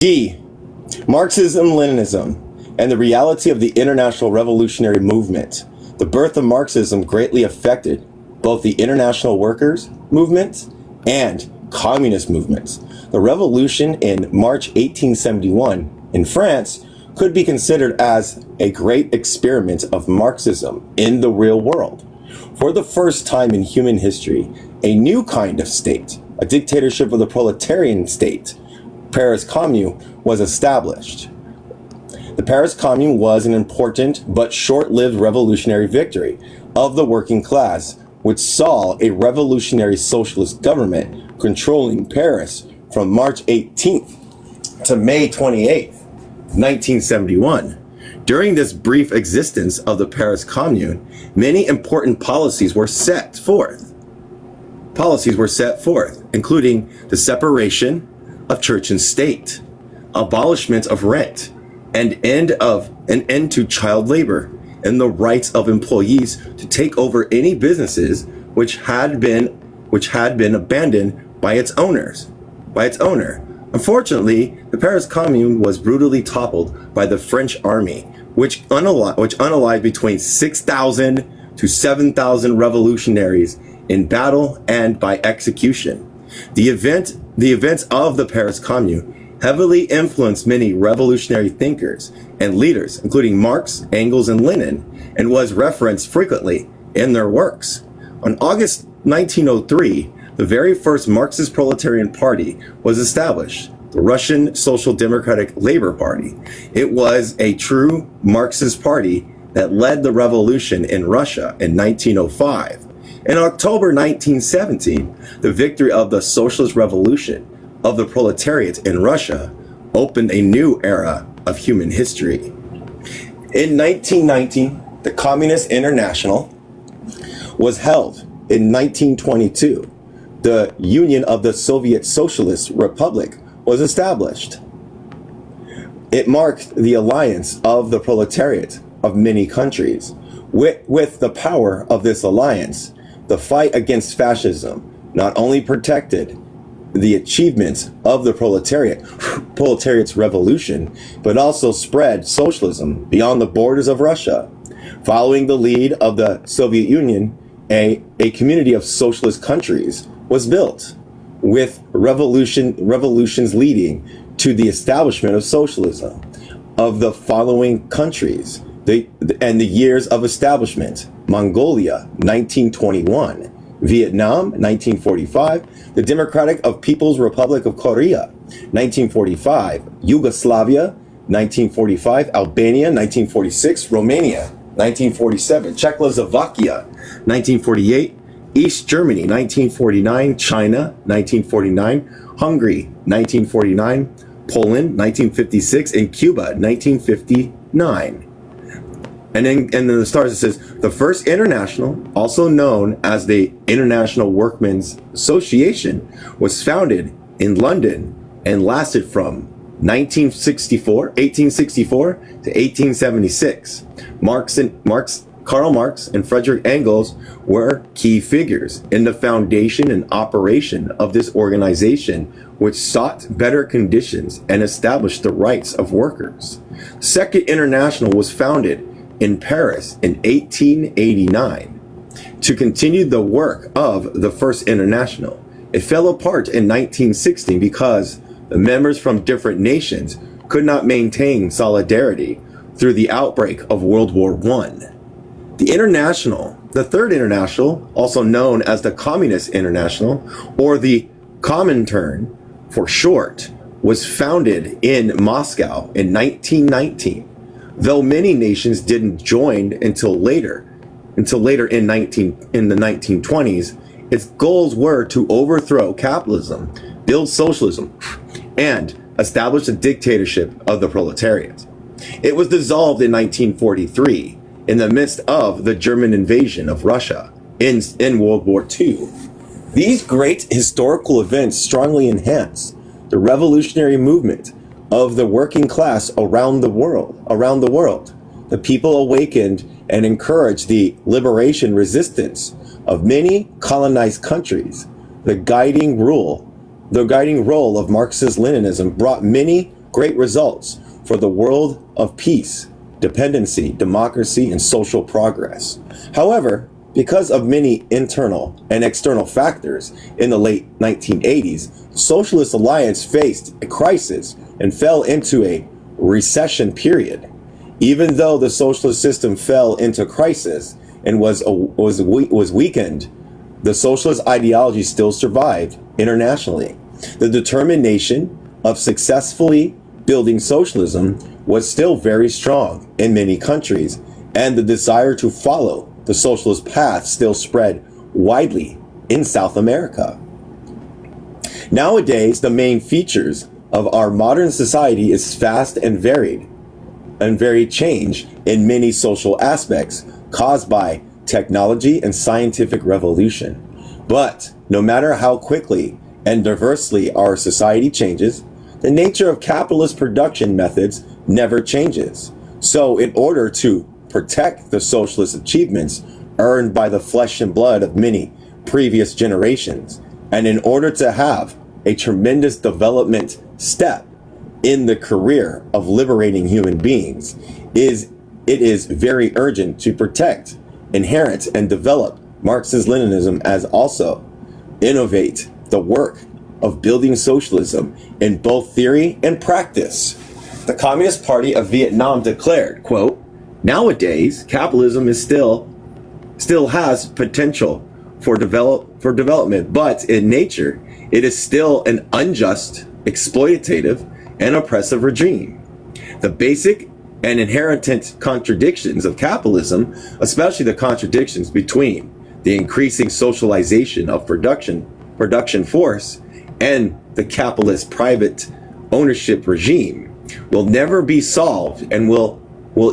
D. Marxism-Leninism and the reality of the international revolutionary movement. The birth of Marxism greatly affected both the international workers' movement and communist movements. The revolution in March 1871 in France could be considered as a great experiment of Marxism in the real world. For the first time in human history, a new kind of state, a dictatorship of the proletarian state, Paris Commune, was established. The Paris Commune was an important but short-lived revolutionary victory of the working class, which saw a revolutionary socialist government controlling Paris from March 18th to May 28th, 1971. During this brief existence of the Paris Commune, many important policies were set forth. Including the separation of church and state, abolishment of rent, and an end to child labor, and the rights of employees to take over any businesses which had been abandoned by its owner. Unfortunately, the Paris Commune was brutally toppled by the French army, which unalived between 6,000 to 7,000 revolutionaries in battle and by execution. The events of the Paris Commune heavily influenced many revolutionary thinkers and leaders, including Marx, Engels, and Lenin, and was referenced frequently in their works. On August 1903, the very first Marxist proletarian party was established, the Russian Social Democratic Labor Party. It was a true Marxist party that led the revolution in Russia in 1905. In October 1917, the victory of the socialist revolution of the proletariat in Russia opened a new era of human history. In 1919, the Communist International was held. In 1922, the Union of the Soviet Socialist Republic was established. It marked the alliance of the proletariat of many countries. With the power of this alliance, the fight against fascism not only protected the achievements of the proletariat's revolution, but also spread socialism beyond the borders of Russia. Following the lead of the Soviet Union, a community of socialist countries was built, with revolutions leading to the establishment of socialism. Of the following countries, and the years of establishment: Mongolia, 1921, Vietnam, 1945, the Democratic of People's Republic of Korea, 1945, Yugoslavia, 1945, Albania, 1946, Romania, 1947, Czechoslovakia, 1948, East Germany, 1949, China, 1949, Hungary, 1949, Poland, 1956, and Cuba, 1959. And then the stars, it says, the first international, also known as the International Workmen's Association, was founded in London and lasted from 1864 to 1876. Karl Marx and Frederick Engels were key figures in the foundation and operation of this organization, which sought better conditions and established the rights of workers. Second International was founded in Paris in 1889 to continue the work of the First International. It fell apart in 1916 because the members from different nations could not maintain solidarity through the outbreak of World War I. The Third International, also known as the Communist International, or the Comintern for short, was founded in Moscow in 1919. Though many nations didn't join until later in the 1920s, its goals were to overthrow capitalism, build socialism, and establish a dictatorship of the proletariat. It was dissolved in 1943 in the midst of the German invasion of Russia in World War II. These great historical events strongly enhance the revolutionary movement of the working class around the world. The people awakened and encouraged the liberation resistance of many colonized countries. The guiding role of Marxist-Leninism brought many great results for the world of peace, dependency, democracy, and social progress. However, because of many internal and external factors in the late 1980s, the Socialist Alliance faced a crisis and fell into a recession period. Even though the socialist system fell into crisis and was weakened, the socialist ideology still survived internationally. The determination of successfully building socialism was still very strong in many countries, and the desire to follow the socialist path still spread widely in South America. Nowadays, the main features of our modern society is fast and varied change in many social aspects caused by technology and scientific revolution. But no matter how quickly and diversely our society changes, the nature of capitalist production methods never changes. So in order to protect the socialist achievements earned by the flesh and blood of many previous generations, and in order to have a tremendous development step in the career of liberating human beings, it is very urgent to protect, inherit, and develop Marxism-Leninism, as also innovate the work of building socialism in both theory and practice. The Communist Party of Vietnam declared, quote, "Nowadays, capitalism is still has potential for development, but in nature, it is still an unjust, exploitative, and oppressive regime. The basic and inherent contradictions of capitalism, especially the contradictions between the increasing socialization of production force and the capitalist private ownership regime, will never be solved and will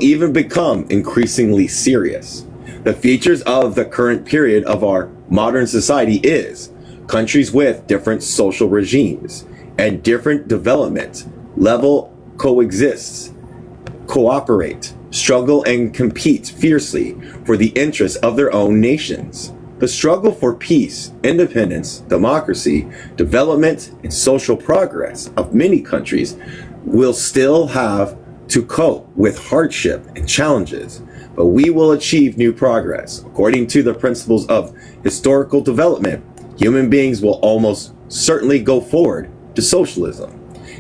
even become increasingly serious. The features of the current period of our modern society is countries with different social regimes and different development level coexists, cooperate, struggle, and compete fiercely for the interests of their own nations. The struggle for peace, independence, democracy, development, and social progress of many countries will still have to cope with hardship and challenges, but we will achieve new progress. According to the principles of historical development, human beings will almost certainly go forward to socialism.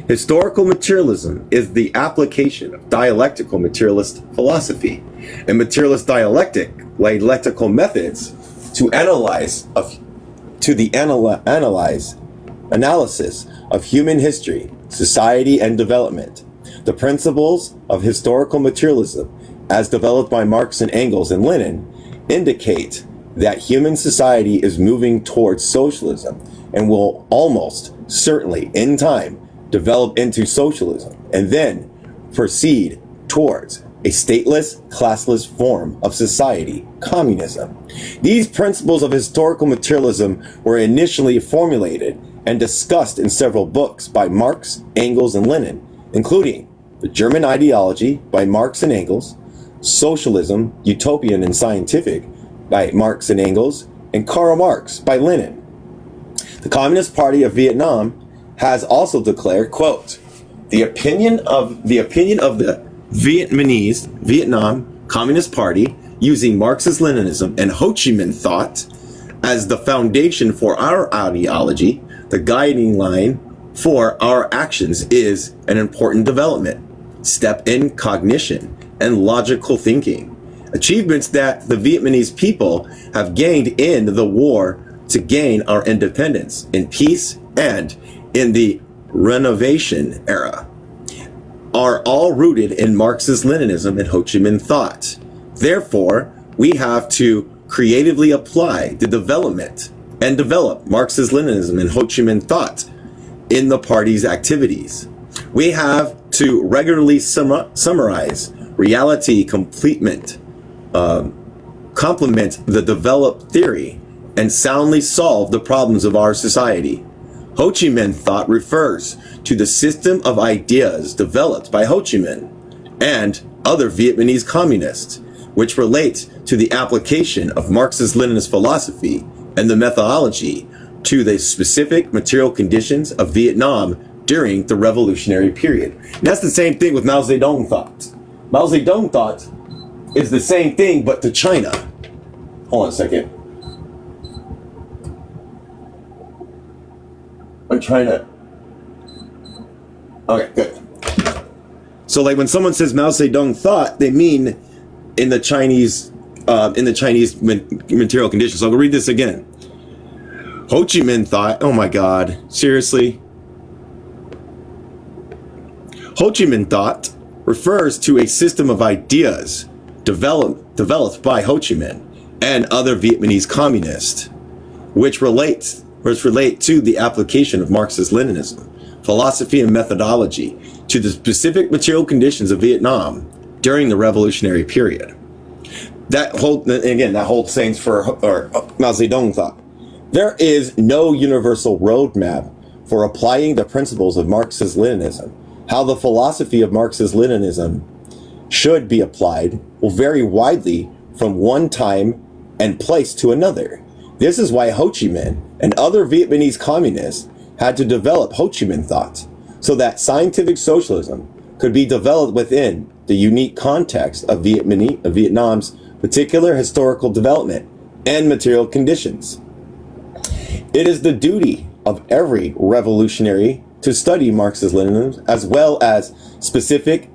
Historical materialism is the application of dialectical materialist philosophy and materialist dialectical methods to analysis of human history, society, and development. The principles of historical materialism, as developed by Marx and Engels and Lenin, indicate that human society is moving towards socialism and will almost certainly, in time, develop into socialism and then proceed towards a stateless, classless form of society, communism. These principles of historical materialism were initially formulated and discussed in several books by Marx, Engels, and Lenin, including The German Ideology by Marx and Engels, Socialism, Utopian and Scientific by Marx and Engels, and Karl Marx by Lenin. The Communist Party of Vietnam has also declared, quote, the opinion of the Vietnam Communist Party, using Marxist-Leninism and Ho Chi Minh thought as the foundation for our ideology, the guiding line for our actions, is an important development step in cognition and logical thinking. Achievements that the Vietnamese people have gained in the war to gain our independence, in peace, and in the renovation era are all rooted in Marxist-Leninism and Ho Chi Minh thought. Therefore, we have to creatively apply the development and develop Marxist-Leninism and Ho Chi Minh thought in the party's activities. We have to regularly summarize reality, complement the developed theory, and soundly solve the problems of our society. Ho Chi Minh thought refers to the system of ideas developed by Ho Chi Minh and other Vietnamese communists, which relate to the application of Marxist-Leninist philosophy and the methodology to the specific material conditions of Vietnam during the revolutionary period. And that's the same thing with Mao Zedong thought. Mao Zedong thought is the same thing, but to China. Hold on a second. I'm trying to. Okay, good. So, like when someone says Mao Zedong thought, they mean in the Chinese material conditions. So I'll read this again. Ho Chi Minh thought. Oh my God! Seriously. Ho Chi Minh thought refers to a system of ideas developed by Ho Chi Minh and other Vietnamese communists, which relate to the application of Marxist-Leninism, philosophy and methodology to the specific material conditions of Vietnam during the revolutionary period. That holds same for Mao Zedong thought. There is no universal roadmap for applying the principles of Marxist-Leninism. How the philosophy of Marxist-Leninism should be applied will vary widely from one time and place to another. This is why Ho Chi Minh and other Vietnamese communists had to develop Ho Chi Minh thought, so that scientific socialism could be developed within the unique context of Vietnam's particular historical development and material conditions. It is the duty of every revolutionary to study Marxist-Leninism as well as specific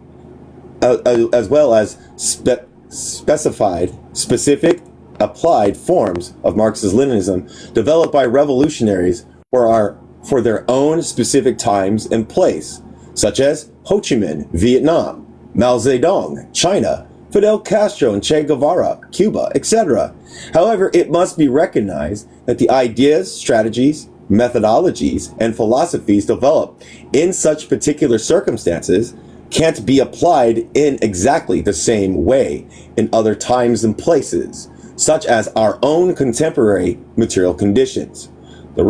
applied forms of Marxist-Leninism developed by revolutionaries for their own specific times and place, such as Ho Chi Minh, Vietnam, Mao Zedong, China, Fidel Castro and Che Guevara, Cuba, etc. However, it must be recognized that the ideas, strategies, methodologies, and philosophies developed in such particular circumstances can't be applied in exactly the same way in other times and places, such as our own contemporary material conditions. The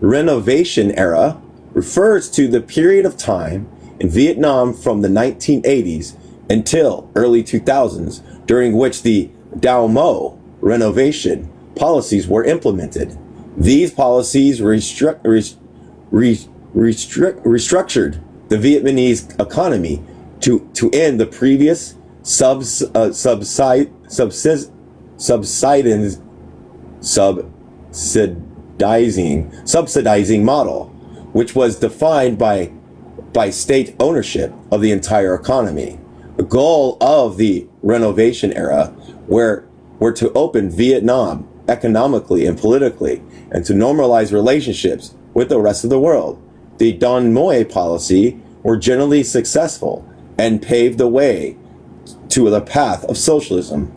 Renovation era refers to the period of time in Vietnam from the 1980s until early 2000s, during which the Dao Mo renovation policies were implemented. These policies restructured the Vietnamese economy to end the previous subsidizing model, which was defined by state ownership of the entire economy. The goal of the renovation era were to open Vietnam economically and politically and to normalize relationships with the rest of the world. The Don Moi policy were generally successful and paved the way to the path of socialism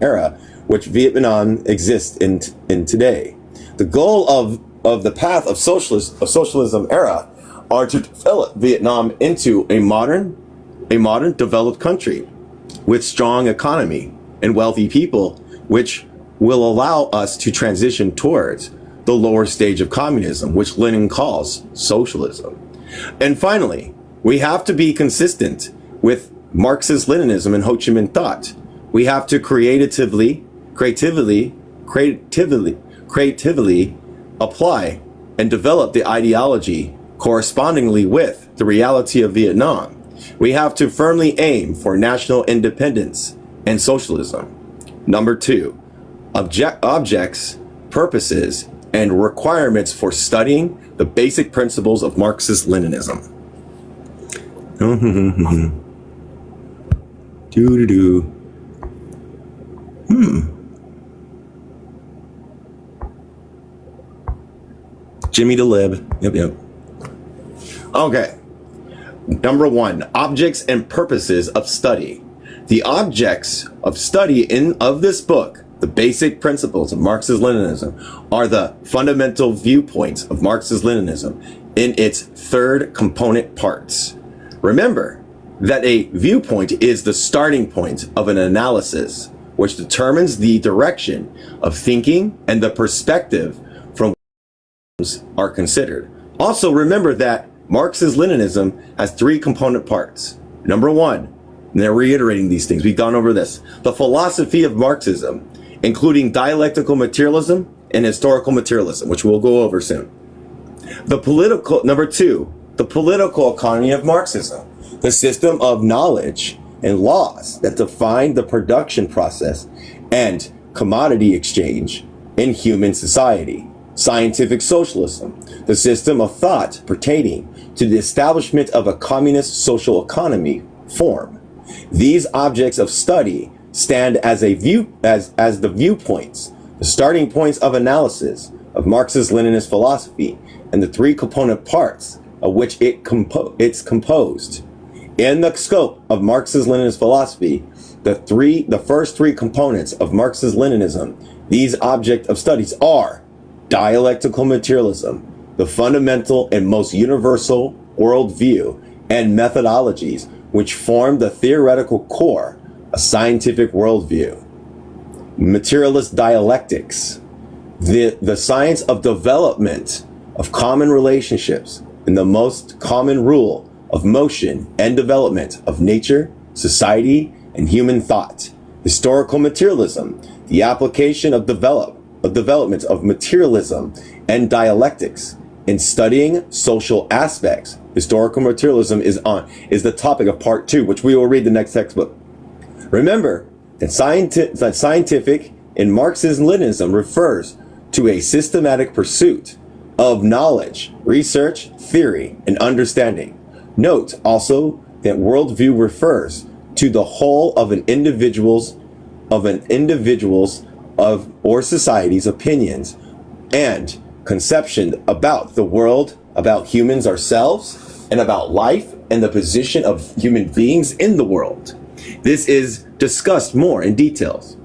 era, which Vietnam exists in today. The goal of the path of socialism era are to develop Vietnam into a modern developed country with strong economy and wealthy people, which will allow us to transition towards the lower stage of communism, which Lenin calls socialism. And finally, we have to be consistent with Marxist-Leninism and Ho Chi Minh thought. We have to creatively apply and develop the ideology correspondingly with the reality of Vietnam. We have to firmly aim for national independence and socialism. Number 2, objects, purposes, and requirements for studying the basic principles of Marxist-Leninism. Jimmy the Lib. Yep. Okay. Number 1, objects and purposes of study. The objects of study of this book, the basic principles of Marxist-Leninism, are the fundamental viewpoints of Marxist-Leninism in its 3rd component parts. Remember that a viewpoint is the starting point of an analysis, which determines the direction of thinking and the perspective from which are considered. Also remember that Marxist-Leninism has 3 component parts. Number 1, and they're reiterating these things, we've gone over this, the philosophy of Marxism, including dialectical materialism and historical materialism, which we'll go over soon. Number two, the political economy of Marxism, the system of knowledge and laws that define the production process and commodity exchange in human society. Scientific socialism, the system of thought pertaining to the establishment of a communist social economy form. These objects of study stand as the viewpoints, the starting points of analysis of Marxist-Leninist philosophy and the three component parts of which it's composed. In the scope of Marxist-Leninist philosophy, the first three components of Marxist-Leninism, these objects of studies are dialectical materialism, the fundamental and most universal worldview and methodologies which form the theoretical core of scientific worldview. Materialist dialectics, the science of development of common relationships and the most common rule of motion and development of nature, society, and human thought. Historical materialism, the application of development of materialism and dialectics in studying social aspects. Historical materialism is the topic of part 2, which we will read the next textbook. Remember that scientific in Marxism-Leninism refers to a systematic pursuit of knowledge, research, theory, and understanding. Note also that worldview refers to the whole of an individual's or society's opinions and conception about the world, about humans ourselves, and about life and the position of human beings in the world. This is discussed more in details.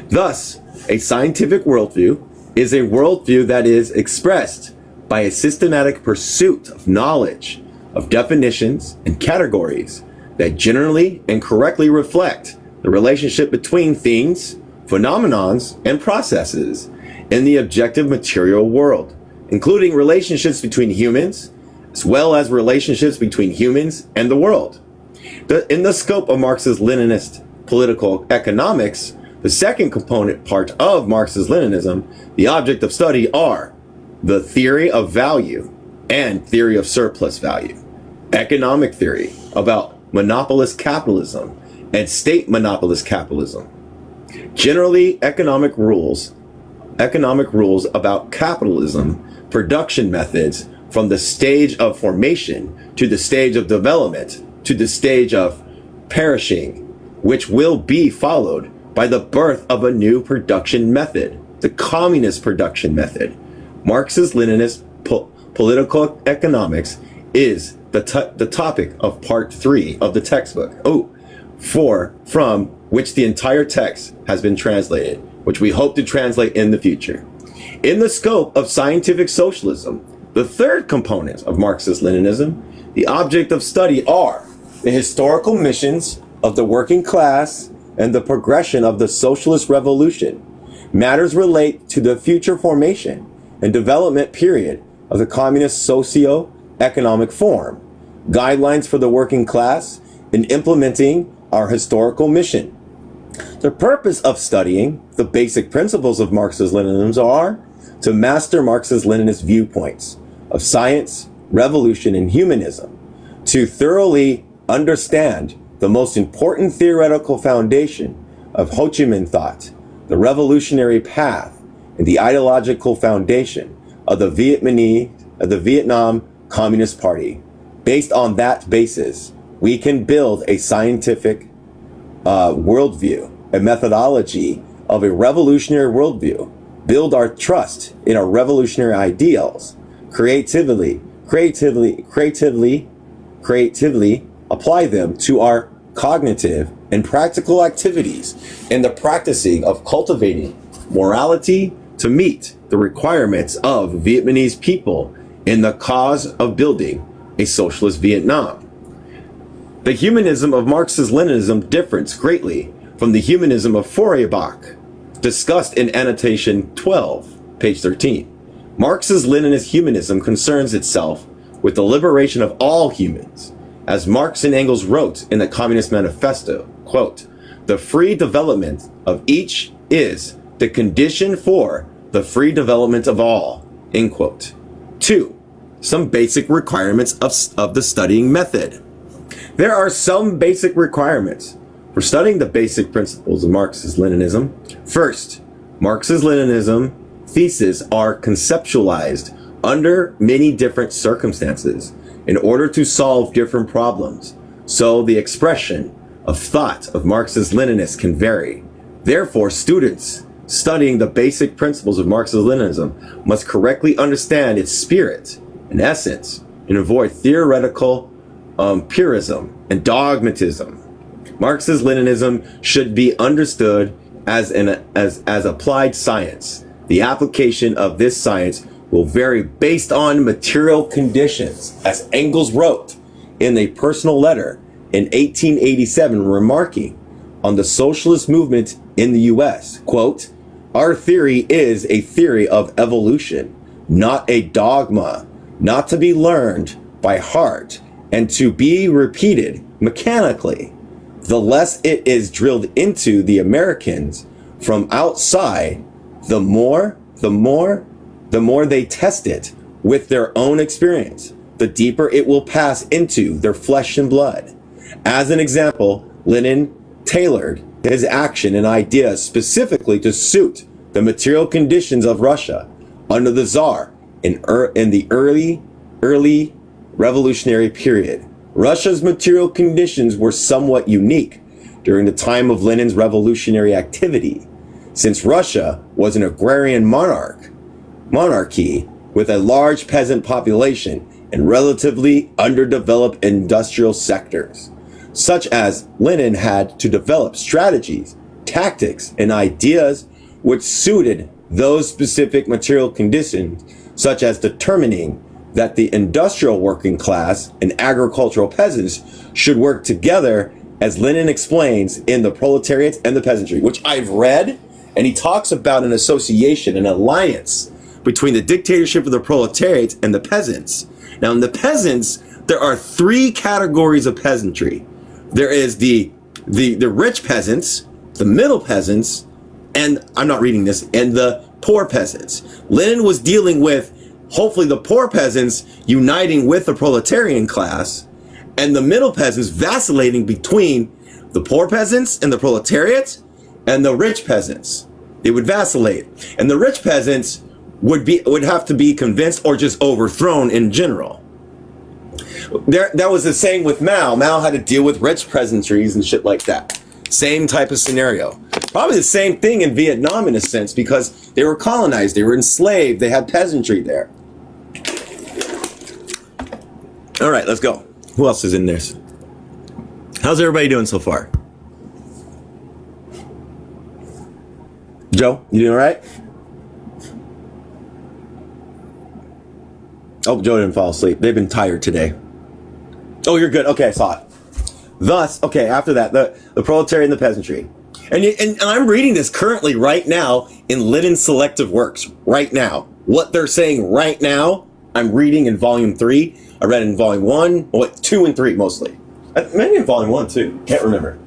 Thus, a scientific worldview is a worldview that is expressed by a systematic pursuit of knowledge, of definitions and categories that generally and correctly reflect the relationship between things, phenomenons, and processes in the objective material world, including relationships between humans, as well as relationships between humans and the world. In the scope of Marxist-Leninist political economics, the second component part of Marxist-Leninism, the object of study are the theory of value and theory of surplus value, economic theory about monopolist capitalism and state monopolist capitalism. Generally, economic rules about capitalism, production methods from the stage of formation to the stage of development to the stage of perishing, which will be followed by the birth of a new production method, the communist production method. Marxist-Leninist political economics is the topic of part 3 of the textbook. From which the entire text has been translated, which we hope to translate in the future. In the scope of scientific socialism, the third component of Marxist-Leninism, the object of study are the historical missions of the working class and the progression of the socialist revolution. Matters relate to the future formation and development period of the communist socio-economic form, guidelines for the working class in implementing our historical mission. The purpose of studying the basic principles of Marxism-Leninism are to master Marxist-Leninist viewpoints of science, revolution, and humanism, to thoroughly understand the most important theoretical foundation of Ho Chi Minh thought, the revolutionary path, and the ideological foundation of the Vietnam Communist Party. Based on that basis, we can build a scientific worldview, a methodology of a revolutionary worldview, build our trust in our revolutionary ideals, creatively apply them to our cognitive and practical activities in the practicing of cultivating morality to meet the requirements of Vietnamese people in the cause of building a socialist Vietnam. The humanism of Marxist-Leninism differs greatly from the humanism of Feuerbach, discussed in annotation 12, page 13. Marxist-Leninist humanism concerns itself with the liberation of all humans. As Marx and Engels wrote in the Communist Manifesto, quote, "The free development of each is the condition for the free development of all," end quote. 2. some basic requirements of the studying method. There are some basic requirements for studying the basic principles of Marxism-Leninism. First, Marxism-Leninism theses are conceptualized under many different circumstances in order to solve different problems, so the expression of thought of Marxist-Leninists can vary. Therefore, students studying the basic principles of Marxism-Leninism must correctly understand its spirit and essence and avoid theoretical purism and dogmatism. Marxist-Leninism should be understood as applied science. The application of this science will vary based on material conditions, as Engels wrote in a personal letter in 1887, remarking on the socialist movement in the US, quote, "Our theory is a theory of evolution, not a dogma, not to be learned by heart and to be repeated mechanically. The less it is drilled into the Americans from outside, the more they test it with their own experience, the deeper it will pass into their flesh and blood." As an example, Lenin tailored his action and ideas specifically to suit the material conditions of Russia under the Tsar in the early revolutionary period. Russia's material conditions were somewhat unique during the time of Lenin's revolutionary activity, since Russia was an agrarian monarchy with a large peasant population and relatively underdeveloped industrial sectors, such as Lenin had to develop strategies, tactics, and ideas which suited those specific material conditions, such as determining that the industrial working class and agricultural peasants should work together, as Lenin explains in The Proletariat and the Peasantry, which I've read, and he talks about an association, an alliance between the dictatorship of the proletariat and the peasants. Now, in the peasants, there are three categories of peasantry. There is the rich peasants, the middle peasants, and I'm not reading this, and the poor peasants. Lenin was dealing with hopefully the poor peasants uniting with the proletarian class, and the middle peasants vacillating between the poor peasants and the proletariat and the rich peasants. They would vacillate, and the rich peasants would have to be convinced or just overthrown in general. That was the same with Mao. Mao had to deal with rich peasantries and shit like that. Same type of scenario. Probably the same thing in Vietnam in a sense, because they were colonized, they were enslaved, they had peasantry there. All right, let's go. Who else is in this? How's everybody doing so far? Joe, you doing all right? Oh, Joe didn't fall asleep. They've been tired today. Oh, you're good. Okay, I saw it. Thus, okay, after that, the proletariat and the peasantry. And I'm reading this currently right now in Lenin's selective works. Right now. What they're saying right now, I'm reading in volume 3. I read in volume 1, 2 and 3 mostly. Maybe in volume 1 too. Can't remember.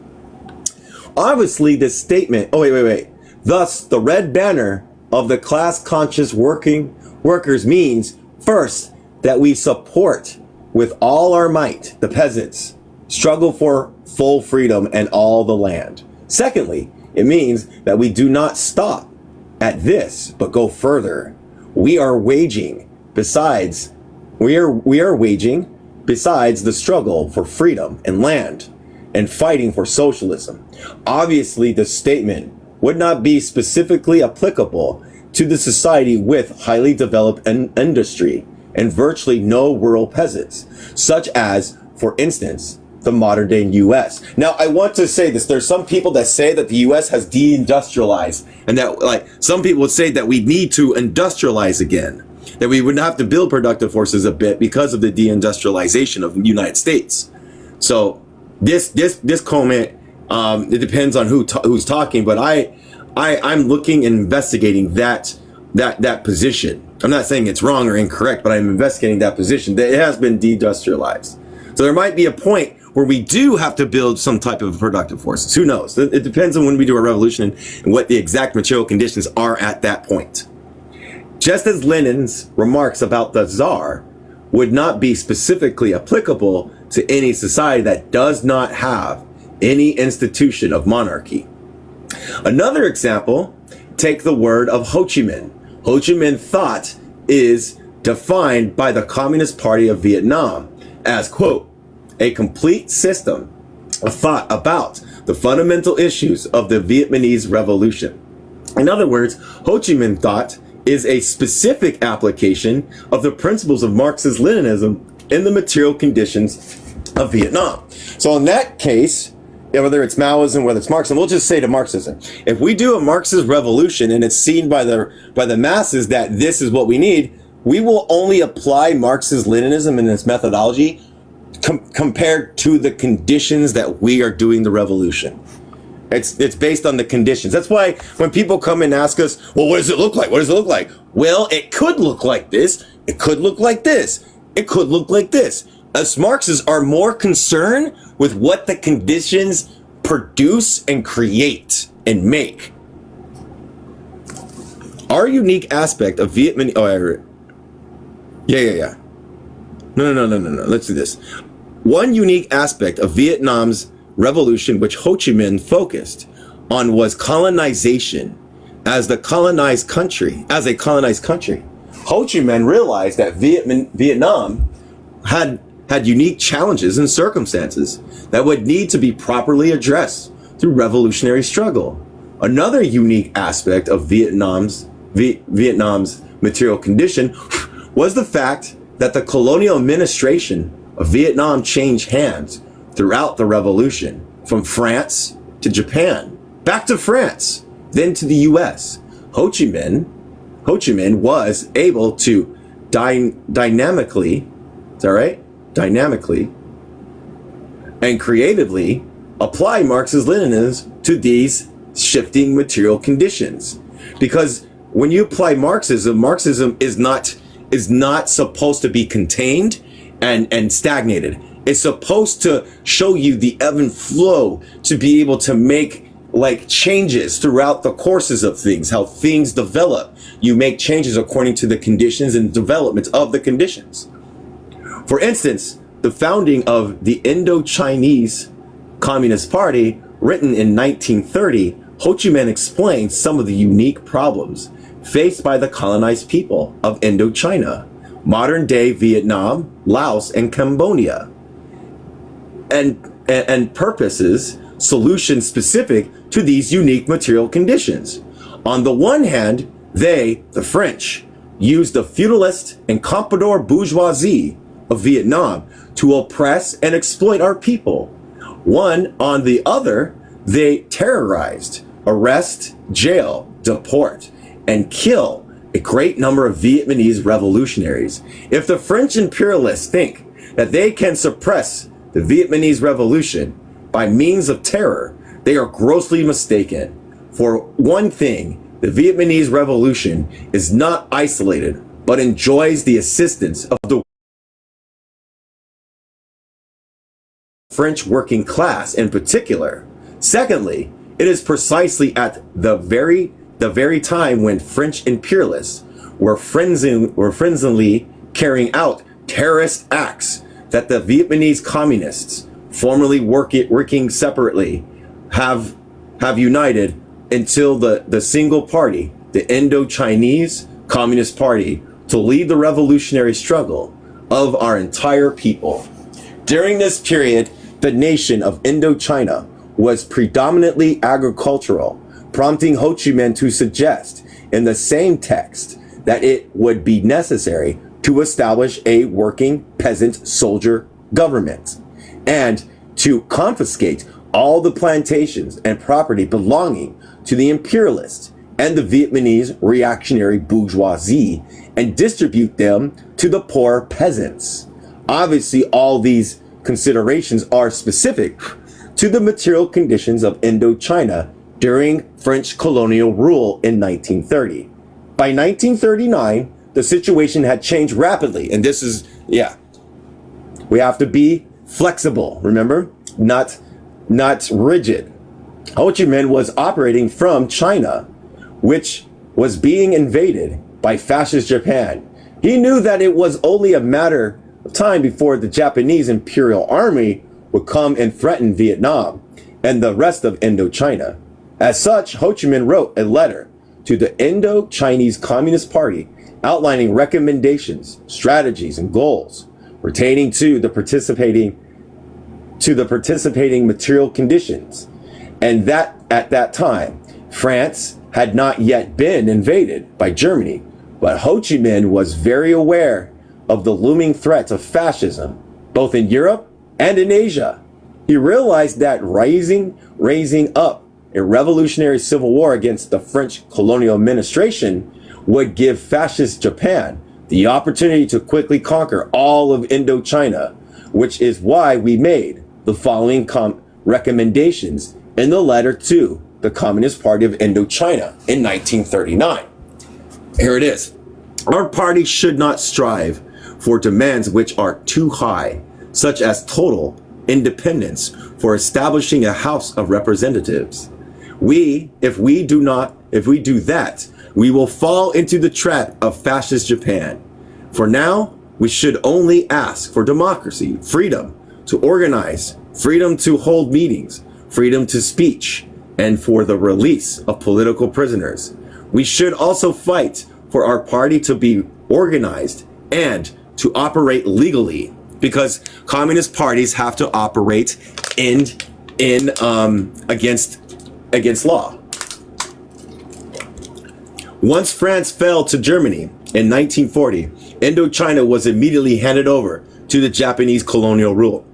Obviously, this statement, wait. Thus, the red banner of the class-conscious workers means, first, that we support with all our might the peasants' struggle for full freedom and all the land. Secondly, it means that we do not stop at this, but go further. We are waging, besides the struggle for freedom and land and fighting for socialism. Obviously, the statement would not be specifically applicable to the society with highly developed industry and virtually no rural peasants, such as, for instance, the modern day US. Now, I want to say this. There's some people that say that the US has deindustrialized, and that, like, some people would say that we need to industrialize again, that we would have to build productive forces a bit because of the deindustrialization of the United States. So this comment, it depends on who's talking, but I'm looking and investigating that position. I'm not saying it's wrong or incorrect, but I'm investigating that position, that it has been deindustrialized. So there might be a point where we do have to build some type of productive forces. Who knows? It depends on when we do a revolution and what the exact material conditions are at that point. Just as Lenin's remarks about the Tsar would not be specifically applicable to any society that does not have any institution of monarchy. Another example, take the word of Ho Chi Minh. Ho Chi Minh thought is defined by the Communist Party of Vietnam as, quote, a complete system of thought about the fundamental issues of the Vietnamese Revolution. In other words, Ho Chi Minh thought is a specific application of the principles of Marxism-Leninism in the material conditions of Vietnam. So in that case, whether it's Maoism, whether it's Marxism, we'll just say to Marxism. If we do a Marxist revolution and it's seen by the masses that this is what we need, we will only apply Marxist-Leninism and its methodology compared to the conditions that we are doing the revolution. It's based on the conditions. That's why when people come and ask us, well, what does it look like? What does it look like? Well, it could look like this. It could look like this. It could look like this. Us Marxists are more concerned with what the conditions produce and create and make. Our unique aspect of Vietnamese... Oh, yeah. No. Let's do this. One unique aspect of Vietnam's revolution, which Ho Chi Minh focused on, was colonization as a colonized country. Ho Chi Minh realized that Vietnam had unique challenges and circumstances that would need to be properly addressed through revolutionary struggle. Another unique aspect of Vietnam's material condition was the fact that the colonial administration of Vietnam changed hands throughout the revolution, from France to Japan, back to France, then to the US. Ho Chi Minh was able to dynamically and creatively apply Marxist-Leninism to these shifting material conditions. Because when you apply Marxism is not supposed to be contained and stagnated. It's supposed to show you the ebb and flow, to be able to make like changes throughout the courses of things, how things develop. You make changes according to the conditions and development of the conditions. For instance, the founding of the Indo-Chinese Communist Party, written in 1930, Ho Chi Minh explained some of the unique problems faced by the colonized people of Indochina, modern-day Vietnam, Laos, and Cambodia, and purposes solutions specific to these unique material conditions. On the one hand, they, the French, used the feudalist and comprador bourgeoisie of Vietnam to oppress and exploit our people. On the other, they terrorized, arrest, jail, deport, and kill a great number of Vietnamese revolutionaries. If the French imperialists think that they can suppress the Vietnamese revolution by means of terror, they are grossly mistaken. For one thing, the Vietnamese revolution is not isolated, but enjoys the assistance of the French working class in particular. Secondly, it is precisely at the very time when French imperialists were frenziedly carrying out terrorist acts that the Vietnamese communists, formerly working separately, have united until the single party, the Indo-Chinese Communist Party, to lead the revolutionary struggle of our entire people. During this period, the nation of Indochina was predominantly agricultural, prompting Ho Chi Minh to suggest in the same text that it would be necessary to establish a working peasant soldier government and to confiscate all the plantations and property belonging to the imperialists and the Vietnamese reactionary bourgeoisie and distribute them to the poor peasants. Obviously, all these considerations are specific to the material conditions of Indochina during French colonial rule in 1930. By 1939, the situation had changed rapidly, and this is, we have to be flexible, remember? Not rigid. Ho Chi Minh was operating from China, which was being invaded by fascist Japan, He knew that it was only a matter of time before the Japanese Imperial Army would come and threaten Vietnam and the rest of Indochina. As such, Ho Chi Minh wrote a letter to the Indo-Chinese Communist Party outlining recommendations, strategies, and goals pertaining to the participating material conditions, and that at that time France had not yet been invaded by Germany, but Ho Chi Minh was very aware of the looming threat of fascism both in Europe and in Asia. He realized that raising up a revolutionary civil war against the French colonial administration would give fascist Japan the opportunity to quickly conquer all of Indochina, which is why we made the following recommendations in the letter to the Communist Party of Indochina in 1939. Here it is. Our party should not strive for demands which are too high, such as total independence for establishing a House of Representatives. If we do that, we will fall into the trap of fascist Japan. For now, we should only ask for democracy, freedom to organize, freedom to hold meetings, freedom to speech, and for the release of political prisoners. We should also fight for our party to be organized and to operate legally, because communist parties have to operate against law. Once France fell to Germany in 1940, Indochina was immediately handed over to the Japanese colonial rule.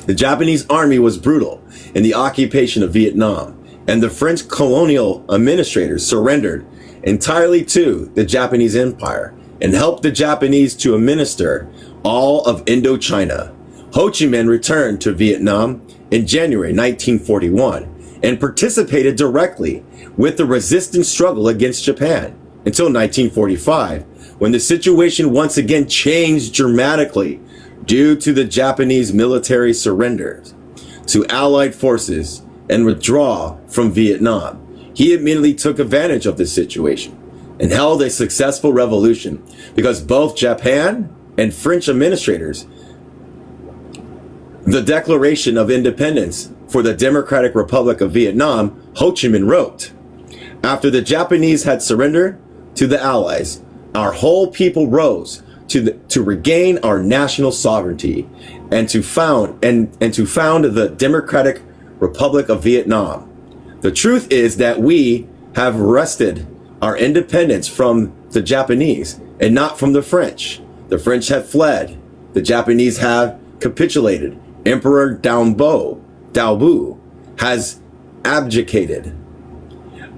The Japanese army was brutal in the occupation of Vietnam, and the French colonial administrators surrendered entirely to the Japanese Empire and helped the Japanese to administer all of Indochina. Ho Chi Minh returned to Vietnam in January 1941 and participated directly with the resistance struggle against Japan until 1945, when the situation once again changed dramatically due to the Japanese military surrenders to Allied forces and withdrawal from Vietnam. He immediately took advantage of this situation and held a successful revolution, because both Japan and French administrators the Declaration of Independence for the Democratic Republic of Vietnam, Ho Chi Minh wrote, "After the Japanese had surrendered to the Allies, our whole people rose to regain our national sovereignty and to found the Democratic Republic of Vietnam. The truth is that we have wrested our independence from the Japanese and not from the French. The French have fled. The Japanese have capitulated. Emperor Dao Bu has abdicated.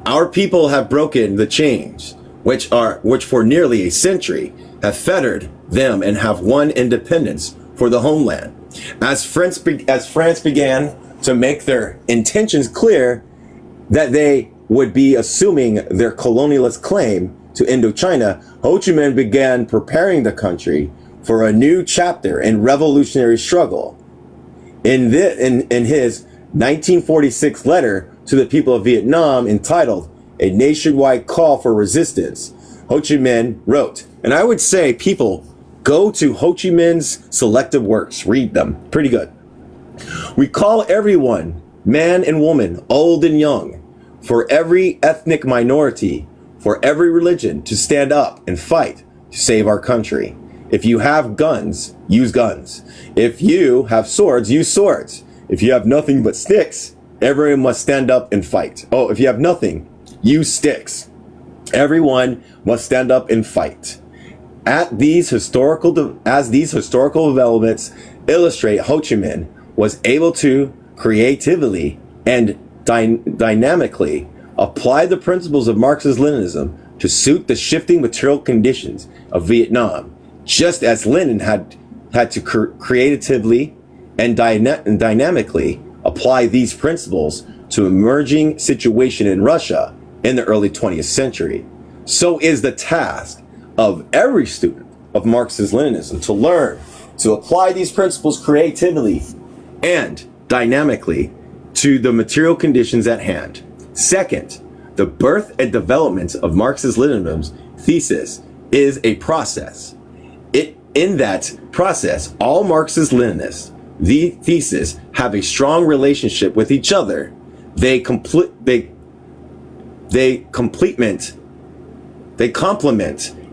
Our people have broken the chains which for nearly a century have fettered them and have won independence for the homeland. As France began to make their intentions clear that they would be assuming their colonialist claim to Indochina, Ho Chi Minh began preparing the country for a new chapter in revolutionary struggle. In his 1946 letter to the people of Vietnam entitled A Nationwide Call for Resistance, Ho Chi Minh wrote, and I would say people go to Ho Chi Minh's selective works, read them, pretty good. "We call everyone, man and woman, old and young, for every ethnic minority, for every religion, to stand up and fight to save our country. If you have guns, use guns. If you have swords, use swords. If you have nothing but sticks, everyone must stand up and fight. Oh, if you have nothing, use sticks. Everyone must stand up and fight." As these historical developments illustrate, Ho Chi Minh was able to creatively and dynamically apply the principles of Marxism-Leninism to suit the shifting material conditions of Vietnam, just as Lenin had to creatively and dynamically apply these principles to emerging situation in Russia in the early 20th century. So is the task of every student of Marxism-Leninism to learn to apply these principles creatively and dynamically to the material conditions at hand. Second, the birth and development of Marxist-Leninism's thesis is a process. In that process, all Marxist-Leninists, the theses, have a strong relationship with each other. They complement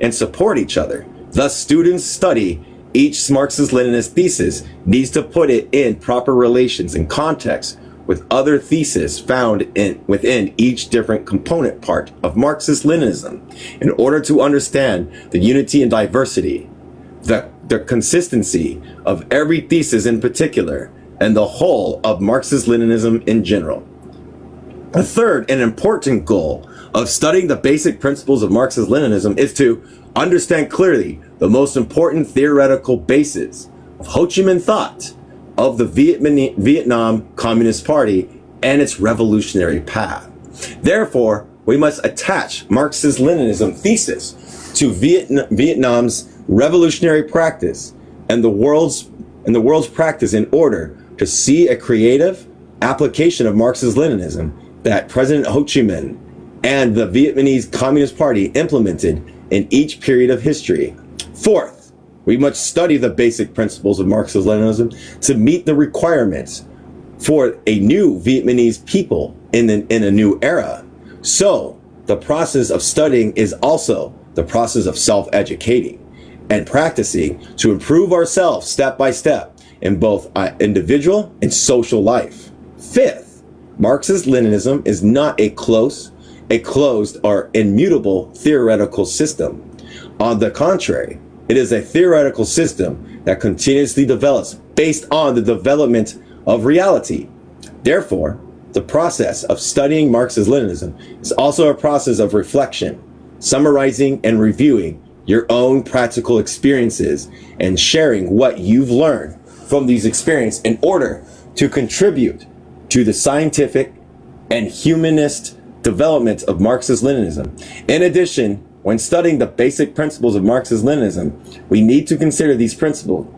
and support each other. Thus, students study each Marxist-Leninist thesis needs to put it in proper relations and context with other theses found within each different component part of Marxist-Leninism in order to understand the unity and diversity, the consistency of every thesis in particular, and the whole of Marxist-Leninism in general. A third and important goal of studying the basic principles of Marxist-Leninism is to understand clearly the most important theoretical basis of Ho Chi Minh thought of the Vietnam Communist Party and its revolutionary path. Therefore, we must attach Marxist-Leninism thesis to Vietnam's revolutionary practice and the world's practice in order to see a creative application of Marxist-Leninism that President Ho Chi Minh and the Vietnamese Communist Party implemented in each period of history. Fourth, we must study the basic principles of Marxist-Leninism to meet the requirements for a new Vietnamese people in a new era. So, the process of studying is also the process of self-educating and practicing to improve ourselves step by step in both individual and social life. Fifth, Marxist-Leninism is not a closed or immutable theoretical system. On the contrary, it is a theoretical system that continuously develops based on the development of reality. Therefore, the process of studying Marxist-Leninism is also a process of reflection, summarizing and reviewing your own practical experiences and sharing what you've learned from these experiences in order to contribute to the scientific and humanist development of Marxist-Leninism. In addition, when studying the basic principles of Marxist-Leninism, we need to consider these principles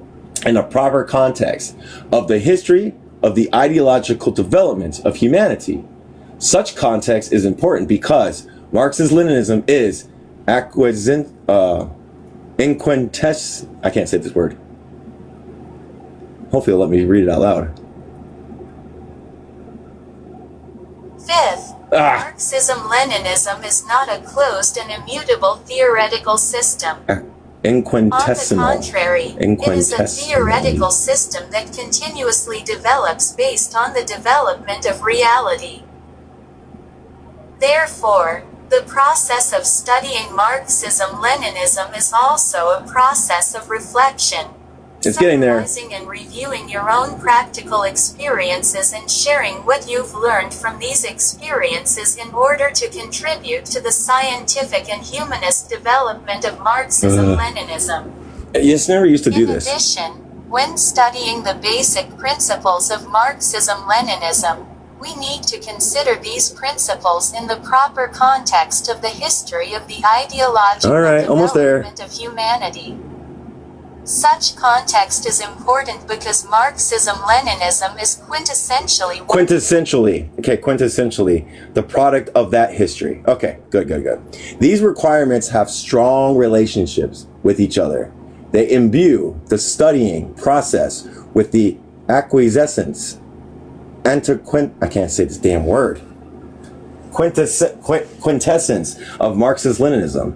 in a proper context of the history of the ideological development of humanity. Such context is important because Marxist-Leninism is I can't say this word. Hopefully, they'll let me read it out loud. Fifth, Marxism-Leninism is not a closed and immutable theoretical system. Inquintessenal. On the contrary, it is a theoretical system that continuously develops based on the development of reality. Therefore, the process of studying Marxism-Leninism is also a process of reflection. It's getting there. Summarizing and reviewing your own practical experiences and sharing what you've learned from these experiences in order to contribute to the scientific and humanist development of Marxism-Leninism. You just never used to do this. In addition, when studying the basic principles of Marxism-Leninism, we need to consider these principles in the proper context of the history of the ideological development of humanity. Such context is important because Marxism-Leninism is quintessentially the product of that history. Okay, good. These requirements have strong relationships with each other. They imbue the studying process with the acquiescence I can't say this damn word. Quintessence of Marxist-Leninism.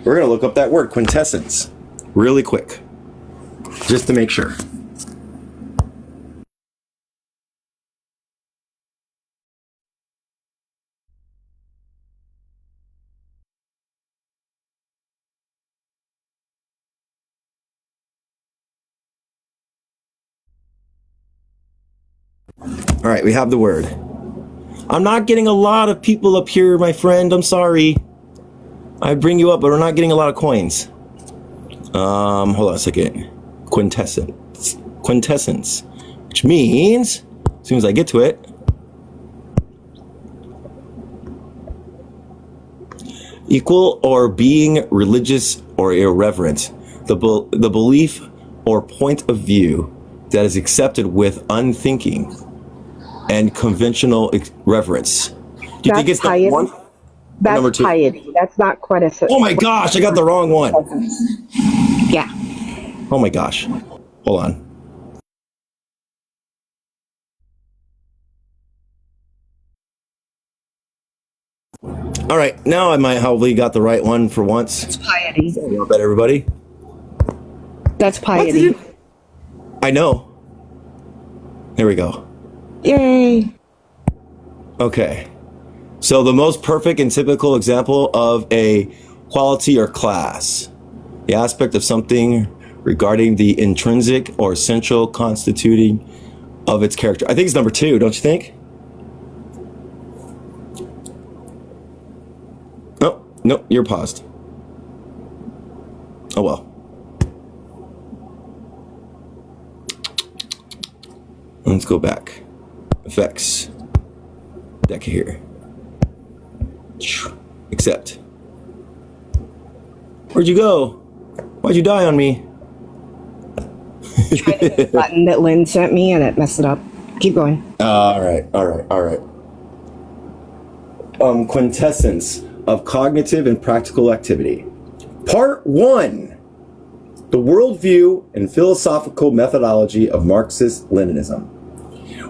We're going to look up that word, quintessence, really quick, just to make sure. All right, we have the word. I'm not getting a lot of people up here, my friend. I'm sorry. I bring you up, but we're not getting a lot of coins. Hold on a second. Quintessence, which means, as soon as I get to it, equal or being religious or irreverent, the belief or point of view that is accepted with unthinking and conventional reverence. Do you think it's the one? That's piety. That's not quintessence. Oh my gosh, I got the wrong one. Yeah. Oh my gosh. Hold on. All right, now I might hopefully got the right one for once. That's piety. I bet everybody. That's piety. I know. There we go. Yay. Okay. So the most perfect and typical example of a quality or class, the aspect of something regarding the intrinsic or central constituting of its character. I think it's number 2, don't you think? Oh, no, you're paused. Oh well. Let's go back. Effects. Deck here. Accept. Where'd you go? Why'd you die on me? Try the button that Lynn sent me and it messed it up. Keep going. All right. Quintessence of cognitive and practical activity. Part 1. The worldview and philosophical methodology of Marxist-Leninism.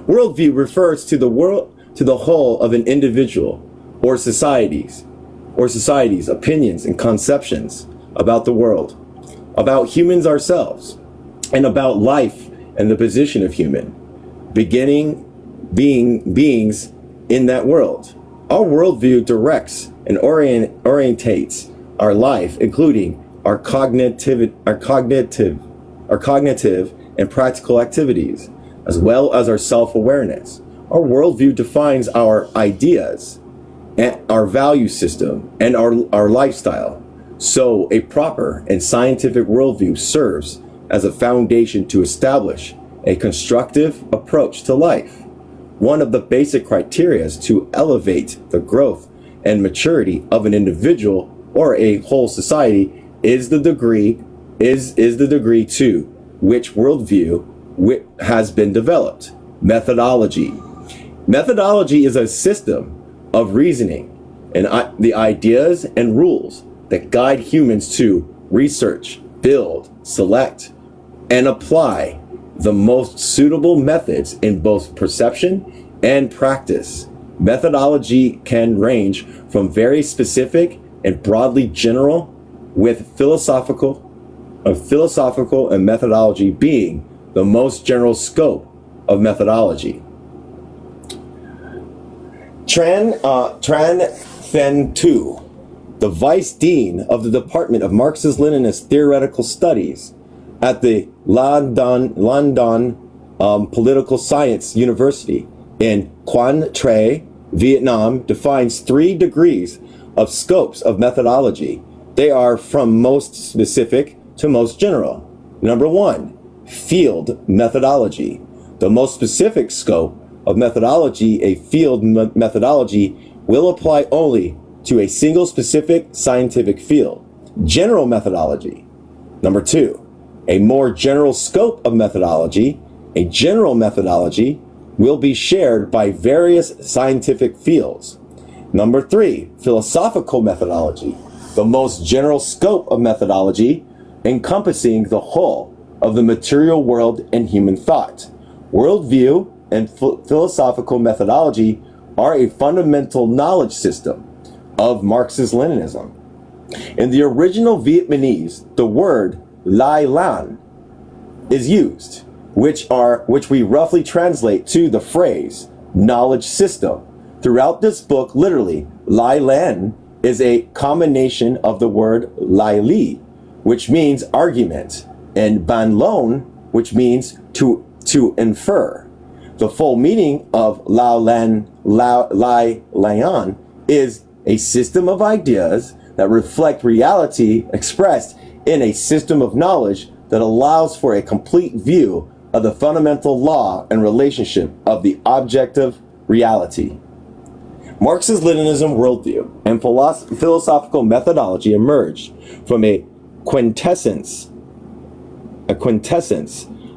Worldview refers to the whole of an individual or society's opinions and conceptions about the world, about humans ourselves, and about life and the position of beings in that world. Our worldview directs and orientates our life, including our cognitive and practical activities, as well as our self-awareness. Our worldview defines our ideas, and our value system, and our lifestyle. So a proper and scientific worldview serves as a foundation to establish a constructive approach to life. One of the basic criteria to elevate the growth and maturity of an individual or a whole society is the degree to which worldview has been developed. Methodology. Methodology is a system of reasoning and the ideas and rules that guide humans to research, build, select, and apply the most suitable methods in both perception and practice. Methodology can range from very specific and broadly general, with philosophical and methodology being the most general scope of methodology. Tran Then Tu, the Vice Dean of the Department of Marxist-Leninist Theoretical Studies at the London Political Science University in Quang Tre, Vietnam, defines 3 degrees of scopes of methodology. They are from most specific to most general. Number 1, field methodology. The most specific scope of methodology, a field methodology, will apply only to a single specific scientific field. General methodology. Number 2, a more general scope of methodology. A general methodology will be shared by various scientific fields. Number 3, philosophical methodology. The most general scope of methodology, encompassing the whole of the material world and human thought. Worldview and philosophical methodology are a fundamental knowledge system of Marxist-Leninism. In the original Vietnamese, the word Lai Lan is used, which we roughly translate to the phrase knowledge system. Throughout this book, literally, Lai Lan is a combination of the word Lai Li, which means argument, and Ban Lon, which means to infer. The full meaning of Lai Lan is a system of ideas that reflect reality expressed in a system of knowledge that allows for a complete view of the fundamental law and relationship of the objective reality. Marxist-Leninism worldview and philosophical methodology emerged from a quintessence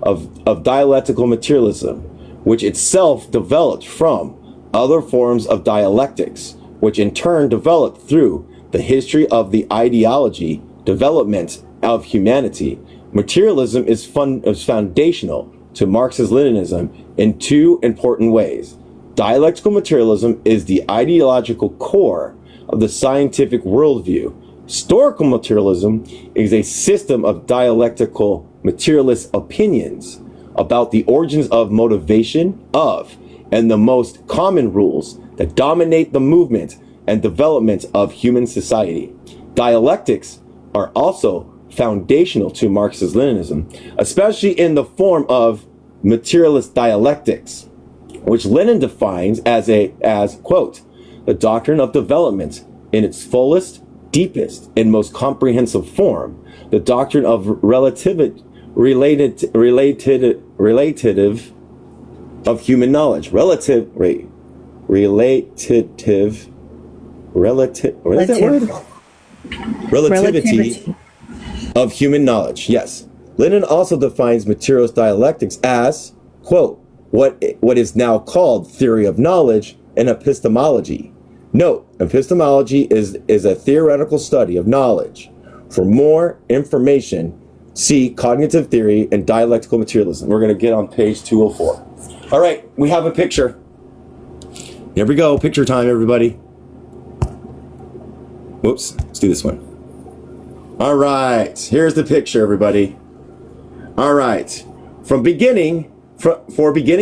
of dialectical materialism, which itself developed from other forms of dialectics, which in turn developed through the history of the ideology development of humanity Materialism is foundational to Marxist-Leninism in two important ways. Dialectical materialism is the ideological core of the scientific worldview. Historical materialism is a system of dialectical materialist opinions about the origins of motivation of and the most common rules that dominate the movement and development of human society. Dialectics are also foundational to Marxist-Leninism, especially in the form of materialist dialectics, which Lenin defines as quote, the doctrine of development in its fullest, deepest, and most comprehensive form, the doctrine of relative of human knowledge, relative, what is that word? Relativity of human knowledge. Yes. Lenin also defines materialist dialectics as, quote, what is now called theory of knowledge and epistemology. Note, epistemology is a theoretical study of knowledge. For more information, see cognitive theory and dialectical materialism. We're going to get on page 204. All right, we have a picture. Here we go, picture time, everybody. Whoops, let's do this one. All right, here's the picture, everybody. All right, for beginning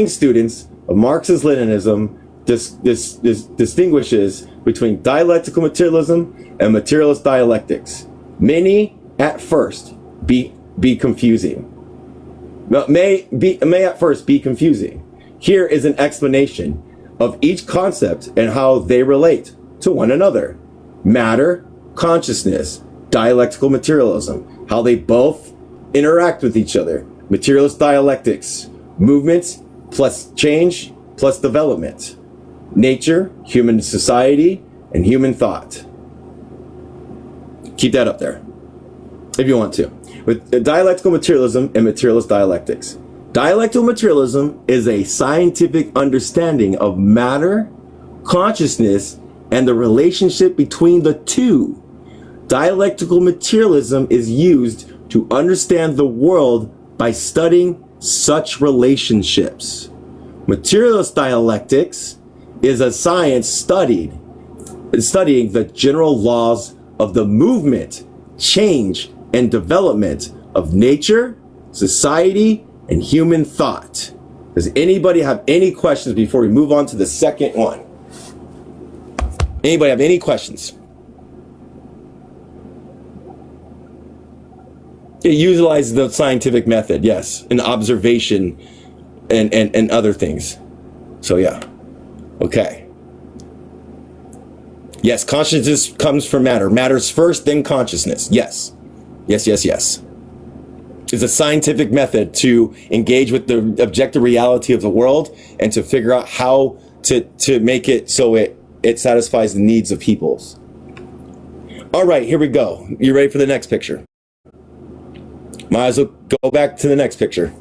students of Marxist-Leninism, this distinguishes between dialectical materialism and materialist dialectics. Many at first be confusing. May at first be confusing. Here is an explanation of each concept and how they relate to one another. Matter, consciousness, dialectical materialism, how they both interact with each other. Materialist dialectics, movement plus change plus development. Nature, human society, and human thought. Keep that up there, if you want to. With dialectical materialism and materialist dialectics. Dialectical materialism is a scientific understanding of matter, consciousness, and the relationship between the two. Dialectical materialism is used to understand the world by studying such relationships. Materialist dialectics is a science studying the general laws of the movement, change, and development of nature, society, and human thought. Does anybody have any questions before we move on to the second one? Anybody have any questions? It utilizes the scientific method, yes, and observation and other things. So yeah, okay. Yes, consciousness comes from matter. Matter's first, then consciousness. Yes. Yes. It's a scientific method to engage with the objective reality of the world and to figure out how to make it so it satisfies the needs of peoples. All right, here we go. You ready for the next picture? Might as well go back to the next picture.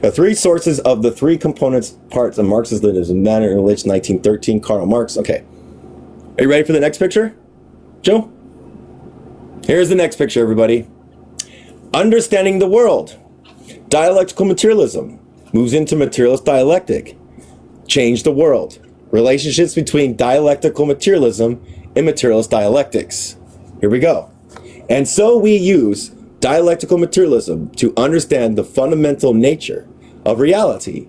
The three sources of the three components parts of Marxist-Leninism, Manner and Religion, 1913, Karl Marx. Okay. Are you ready for the next picture, Joe? Here's the next picture, everybody. Understanding the world. Dialectical materialism moves into materialist dialectic. Change the world. Relationships between dialectical materialism and materialist dialectics. Here we go. And so we use dialectical materialism to understand the fundamental nature of reality.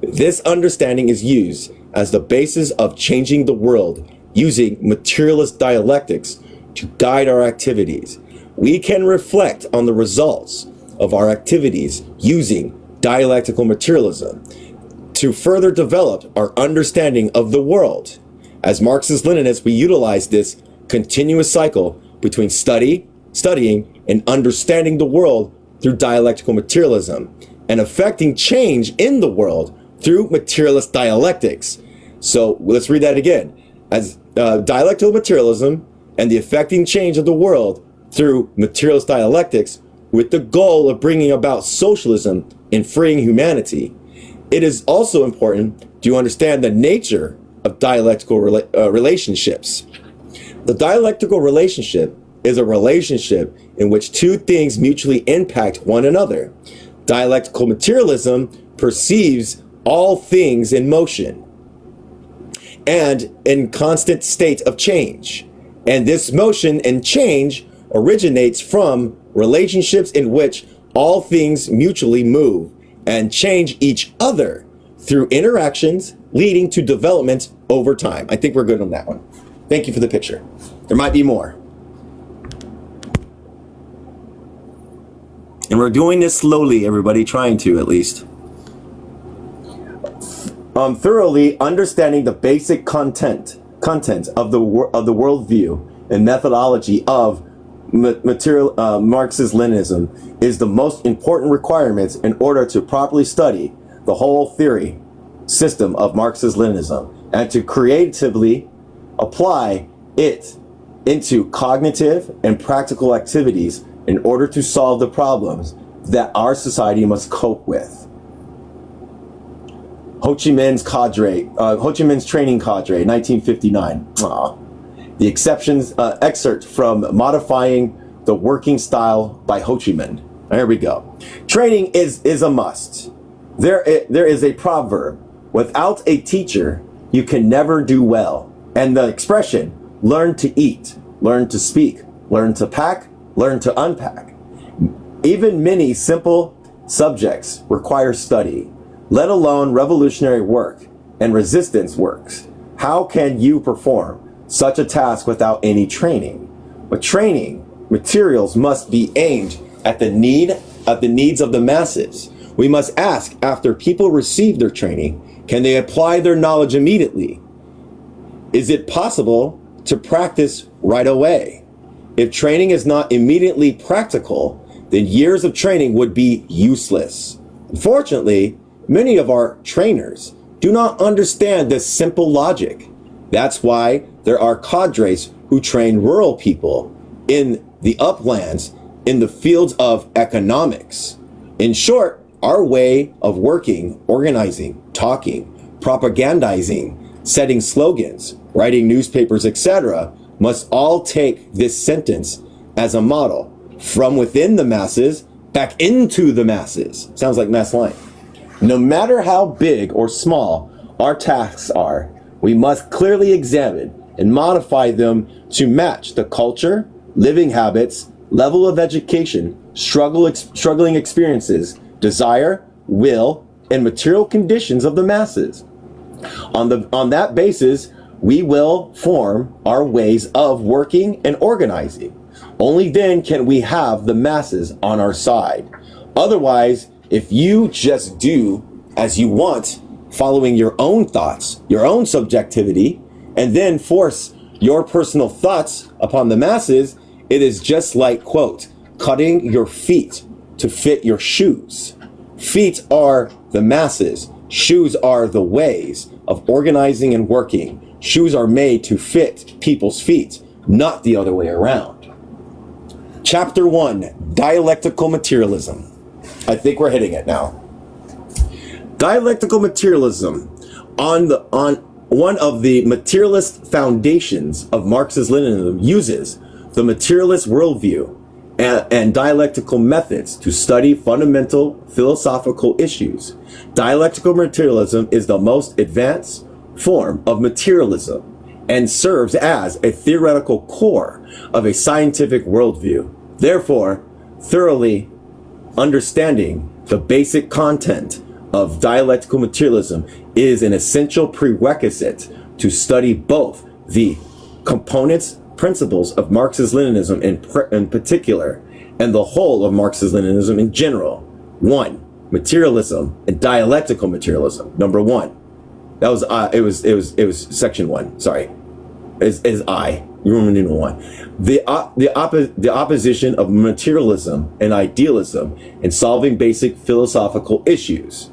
This understanding is used as the basis of changing the world using materialist dialectics to guide our activities. We can reflect on the results of our activities using dialectical materialism to further develop our understanding of the world. As Marxist-Leninists, we utilize this continuous cycle between studying, and understanding the world through dialectical materialism and affecting change in the world through materialist dialectics. So let's read that again. As dialectical materialism and the affecting change of the world through materialist dialectics with the goal of bringing about socialism and freeing humanity. It is also important to understand the nature of dialectical relationships. The dialectical relationship is a relationship in which two things mutually impact one another. Dialectical materialism perceives all things in motion and in constant state of change. And this motion and change originates from relationships in which all things mutually move and change each other through interactions leading to development over time. I think we're good on that one. Thank you for the picture. There might be more. And we're doing this slowly, everybody, trying to at least. Thoroughly understanding the basic content of the worldview and methodology of Marxist-Leninism is the most important requirements in order to properly study the whole theory system of Marxist-Leninism and to creatively apply it into cognitive and practical activities in order to solve the problems that our society must cope with. Ho Chi Minh's training cadre, 1959. The exceptions excerpt from Modifying the Working Style by Ho Chi Minh. Here we go. Training is a must. There is a proverb: without a teacher, you can never do well. And the expression, learn to eat, learn to speak, learn to pack, learn to unpack. Even many simple subjects require study, let alone revolutionary work and resistance works. How can you perform such a task without any training? But training materials must be aimed at the needs of the masses. We must ask, after people receive their training, can they apply their knowledge immediately? Is it possible to practice right away? If training is not immediately practical, then years of training would be useless. Unfortunately, many of our trainers do not understand this simple logic. That's why there are cadres who train rural people in the uplands in the fields of economics. In short, our way of working, organizing, talking, propagandizing, setting slogans, writing newspapers, etc., must all take this sentence as a model. From within the masses, back into the masses. Sounds like mass line. No matter how big or small our tasks are, we must clearly examine and modify them to match the culture, living habits, level of education, struggling experiences, desire, will, and material conditions of the masses. On that basis, we will form our ways of working and organizing. Only then can we have the masses on our side. Otherwise, if you just do as you want, following your own thoughts, your own subjectivity, and then force your personal thoughts upon the masses, it is just like, quote, cutting your feet to fit your shoes. Feet are the masses. Shoes are the ways of organizing and working. Shoes are made to fit people's feet, not the other way around. Chapter 1, Dialectical Materialism. I think we're hitting it now. Dialectical materialism, on one of the materialist foundations of Marxist-Leninism, uses the materialist worldview and dialectical methods to study fundamental philosophical issues. Dialectical materialism is the most advanced form of materialism and serves as a theoretical core of a scientific worldview. Therefore, thoroughly understanding the basic content of dialectical materialism is an essential prerequisite to study both the components, principles of Marxist-Leninism in particular, and the whole of Marxist-Leninism in general. 1, materialism and dialectical materialism. Number 1. That was it was section 1. Sorry, is I. You remember number 1. The opposition of materialism and idealism in solving basic philosophical issues.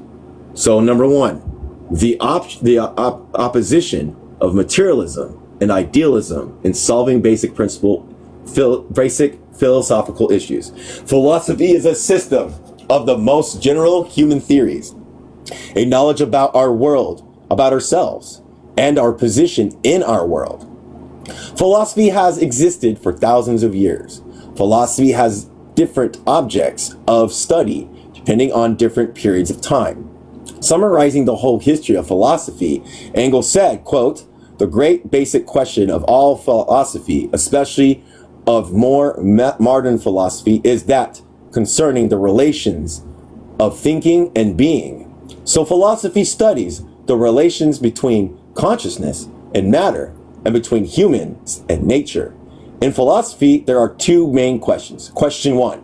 So number 1, the opposition of materialism and idealism in solving basic philosophical issues. Philosophy is a system of the most general human theories, a knowledge about our world, about ourselves, and our position in our world. Philosophy has existed for thousands of years. Philosophy has different objects of study depending on different periods of time. Summarizing the whole history of philosophy, Engels said, quote, "The great basic question of all philosophy, especially of more modern philosophy, is that concerning the relations of thinking and being. So philosophy studies the relations between consciousness and matter and between humans and nature. In philosophy, there are two main questions. Question one,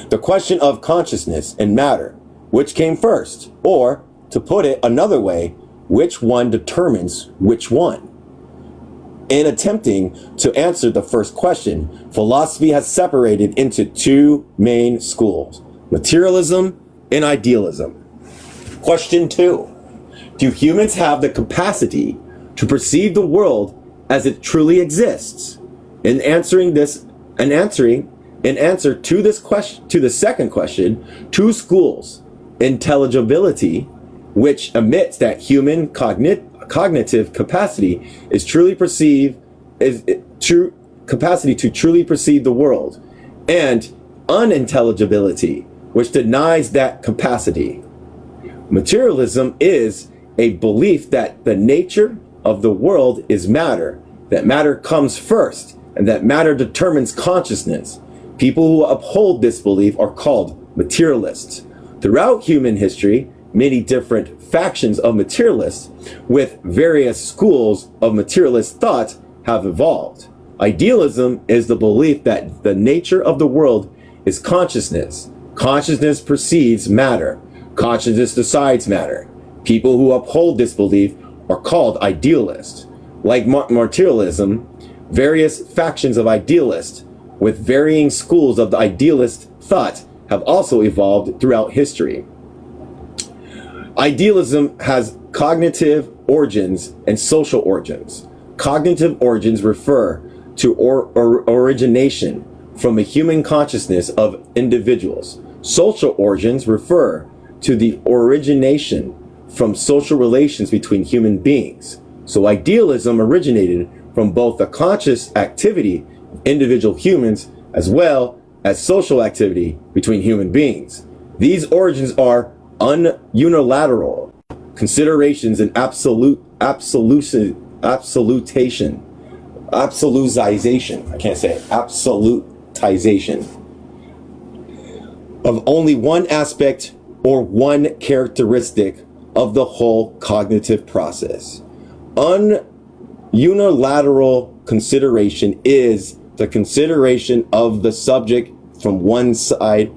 the question of consciousness and matter. Which came first? Or, to put it another way, which one determines which one? In attempting to answer the first question, philosophy has separated into two main schools, materialism and idealism. Question two, do humans have the capacity to perceive the world as it truly exists? In answer to this question, to the second question, two schools, intelligibility, which admits that human cognitive capacity is true capacity to truly perceive the world, and unintelligibility, which denies that capacity. Materialism is a belief that the nature of the world is matter, that matter comes first, and that matter determines consciousness. People who uphold this belief are called materialists. Throughout human history, many different factions of materialists with various schools of materialist thought have evolved. Idealism is the belief that the nature of the world is consciousness. Consciousness perceives matter. Consciousness decides matter. People who uphold this belief are called idealists. Like materialism, various factions of idealists with varying schools of the idealist thought have also evolved throughout history. Idealism has cognitive origins and social origins. Cognitive origins refer to origination from a human consciousness of individuals. Social origins refer to the origination from social relations between human beings. So idealism originated from both the conscious activity of individual humans as well as social activity between human beings. These origins are unilateral considerations and absolutization. I can't say it. Absolutization of only one aspect or one characteristic of the whole cognitive process. Unilateral consideration is the consideration of the subject from one side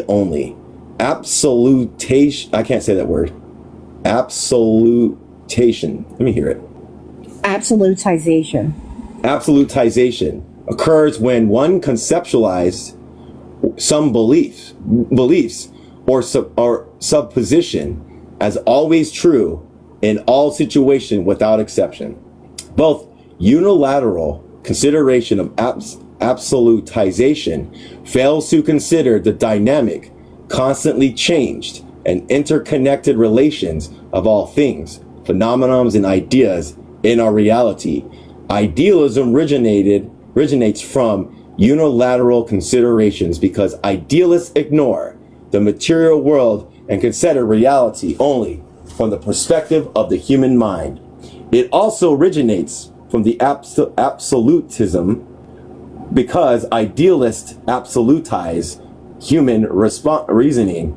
only. Absolutation, I can't say that word. Absolutation. Let me hear it. Absolutization. Absolutization occurs when one conceptualizes some beliefs or supposition as always true in all situations without exception. Both unilateral consideration of absolutization fails to consider the dynamic, constantly changed, and interconnected relations of all things, phenomena, and ideas in our reality. Idealism originates from unilateral considerations because idealists ignore the material world and consider reality only from the perspective of the human mind. It also originates from the absolutism because idealists absolutize human reasoning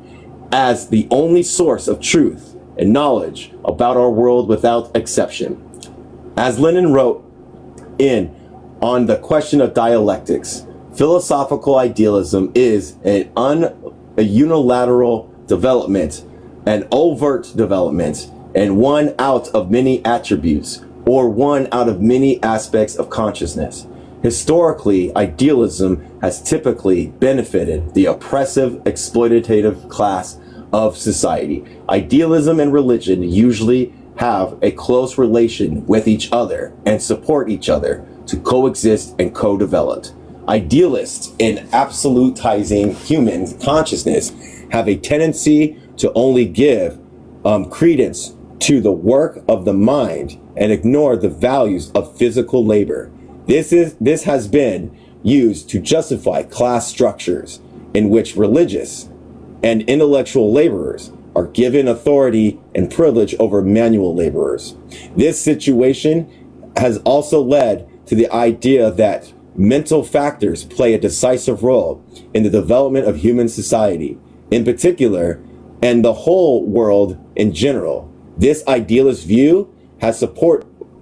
as the only source of truth and knowledge about our world without exception. As Lenin wrote on the question of dialectics, philosophical idealism is a unilateral development, an overt development, and one out of many attributes, or one out of many aspects of consciousness. Historically, idealism has typically benefited the oppressive, exploitative class of society. Idealism and religion usually have a close relation with each other and support each other to coexist and co-develop. Idealists in absolutizing human consciousness have a tendency to only give credence to the work of the mind and ignore the values of physical labor. This has been used to justify class structures in which religious and intellectual laborers are given authority and privilege over manual laborers. This situation has also led to the idea that mental factors play a decisive role in the development of human society, in particular, and the whole world in general. This idealist view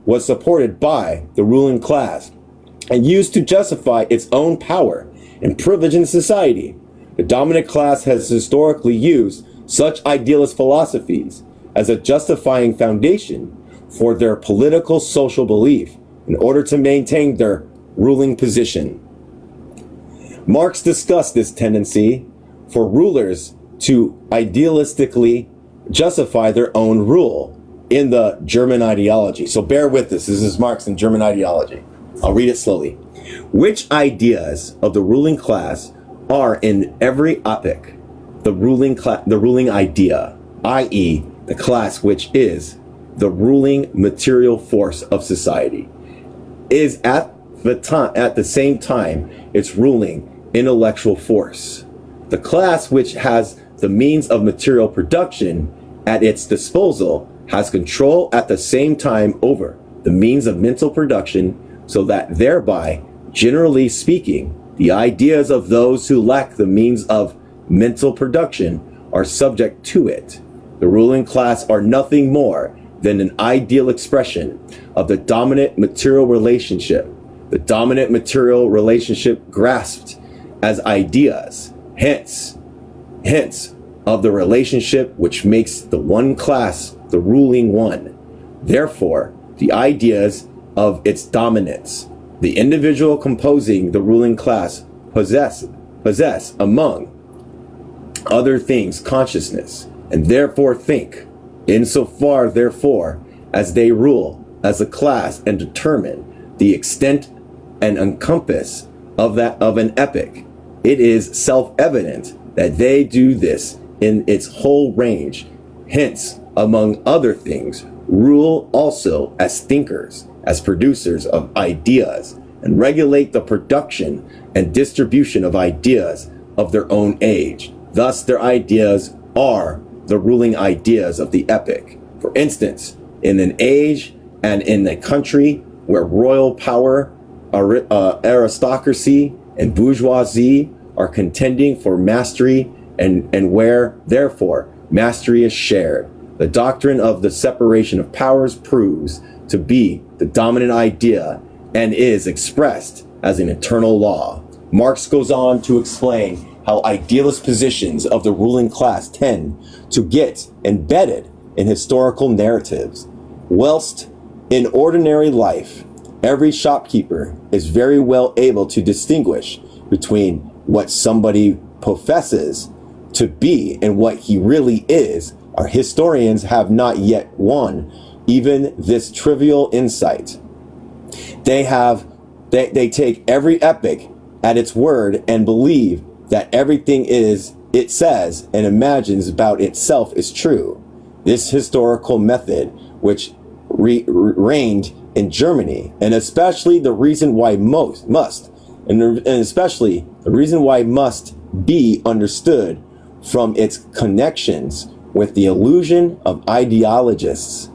was supported by the ruling class and used to justify its own power and privilege in society. The dominant class has historically used such idealist philosophies as a justifying foundation for their political social belief in order to maintain their ruling position. Marx discussed this tendency for rulers to idealistically justify their own rule in the German ideology. So bear with this. This is Marx in German ideology. I'll read it slowly. Which ideas of the ruling class are in every epoch the ruling idea, i.e., the class which is the ruling material force of society, is at the same time its ruling intellectual force. The class which has the means of material production at its disposal has control at the same time over the means of mental production, so that thereby, generally speaking, the ideas of those who lack the means of mental production are subject to it. The ruling class are nothing more than an ideal expression of the dominant material relationship. The dominant material relationship grasped as ideas, hence of the relationship which makes the one class the ruling one. Therefore, the ideas of its dominance, the individual composing the ruling class possess among other things consciousness, and therefore think, insofar therefore as they rule as a class and determine the extent and encompass of an epoch. It is self-evident that they do this in its whole range, hence, among other things, rule also as thinkers, as producers of ideas, and regulate the production and distribution of ideas of their own age. Thus, their ideas are the ruling ideas of the epoch. For instance, in an age and in a country where royal power, aristocracy, and bourgeoisie are contending for mastery, and where, therefore, mastery is shared, the doctrine of the separation of powers proves to be the dominant idea and is expressed as an eternal law. Marx goes on to explain how idealist positions of the ruling class tend to get embedded in historical narratives. Whilst in ordinary life, every shopkeeper is very well able to distinguish between what somebody professes to be and what he really is, our historians have not yet won even this trivial insight. They take every epoch at its word and believe that everything it says and imagines about itself is true. This historical method, which reigned in Germany, and especially the reason why must be understood from its connections with the illusion of ideologists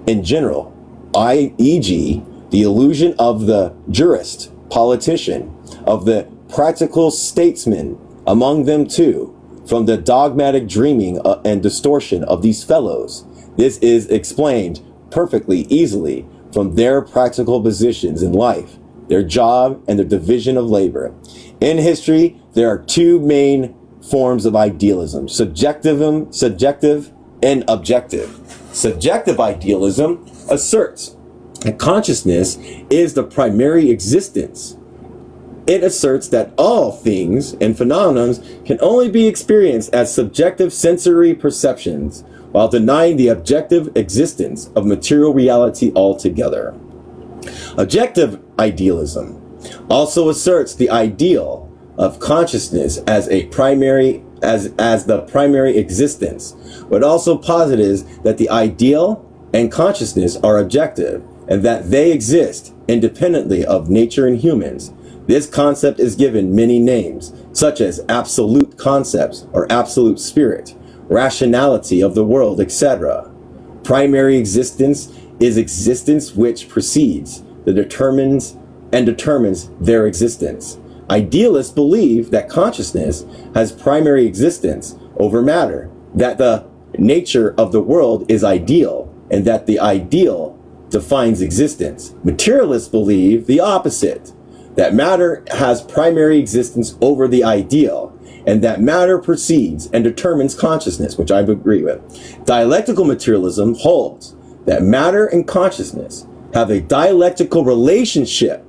in general, e.g., the illusion of the jurist, politician, of the practical statesman, among them too, from the dogmatic dreaming and distortion of these fellows. This is explained perfectly easily from their practical positions in life, their job, and their division of labor. In history, there are two main forms of idealism: subjective and objective. Subjective idealism asserts that consciousness is the primary existence. It asserts that all things and phenomena can only be experienced as subjective sensory perceptions, while denying the objective existence of material reality altogether. Objective idealism also asserts the ideal of consciousness as a primary as the primary existence, but also posits that the ideal and consciousness are objective and that they exist independently of nature and humans. This concept is given many names, such as absolute concepts or absolute spirit, rationality of the world, etc. Primary existence is existence which precedes, determines their existence. Idealists believe that consciousness has primary existence over matter, that the nature of the world is ideal, and that the ideal defines existence. Materialists believe the opposite, that matter has primary existence over the ideal, and that matter precedes and determines consciousness, which I agree with. Dialectical materialism holds that matter and consciousness have a dialectical relationship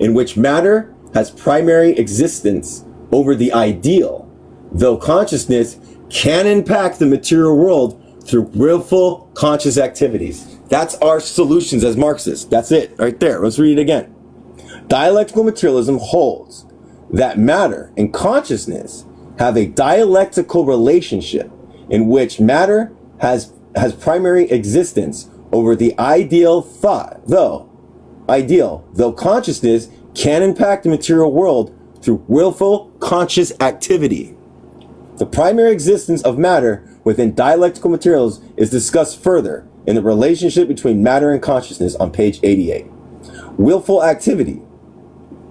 in which matter has primary existence over the ideal, though consciousness can impact the material world through willful conscious activities. That's our solutions as Marxists. That's it right there. Let's read it again. Dialectical materialism holds that matter and consciousness have a dialectical relationship in which matter has primary existence over the ideal thought, though consciousness can impact the material world through willful conscious activity. The primary existence of matter within dialectical materials is discussed further in the relationship between matter and consciousness on page 88. Willful activity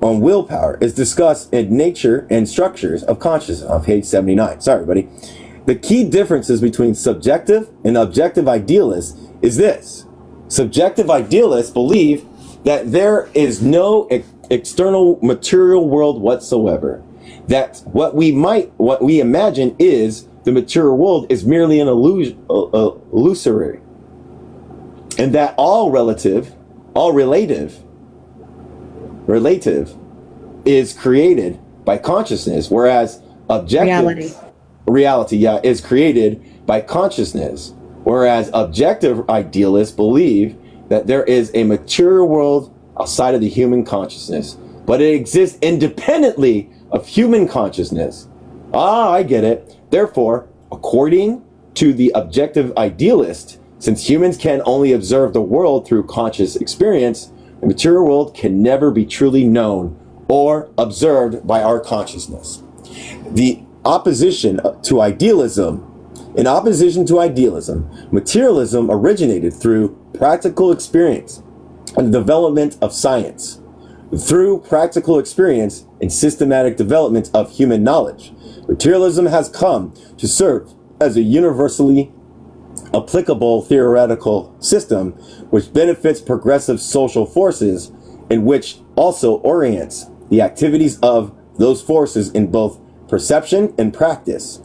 on willpower is discussed in nature and structures of consciousness on page 79. Sorry, buddy. The key differences between subjective and objective idealists is this. Subjective idealists believe that there is no external material world whatsoever. That what we imagine is the material world is merely an illusory. And that all relative is created by consciousness, whereas reality is created by consciousness, whereas objective idealists believe that there is a material world outside of the human consciousness, but it exists independently of human consciousness. I get it. Therefore, according to the objective idealist, since humans can only observe the world through conscious experience, the material world can never be truly known or observed by our consciousness. In opposition to idealism, materialism originated through practical experience and the development of science. Through practical experience and systematic development of human knowledge, materialism has come to serve as a universally applicable theoretical system which benefits progressive social forces and which also orients the activities of those forces in both perception and practice.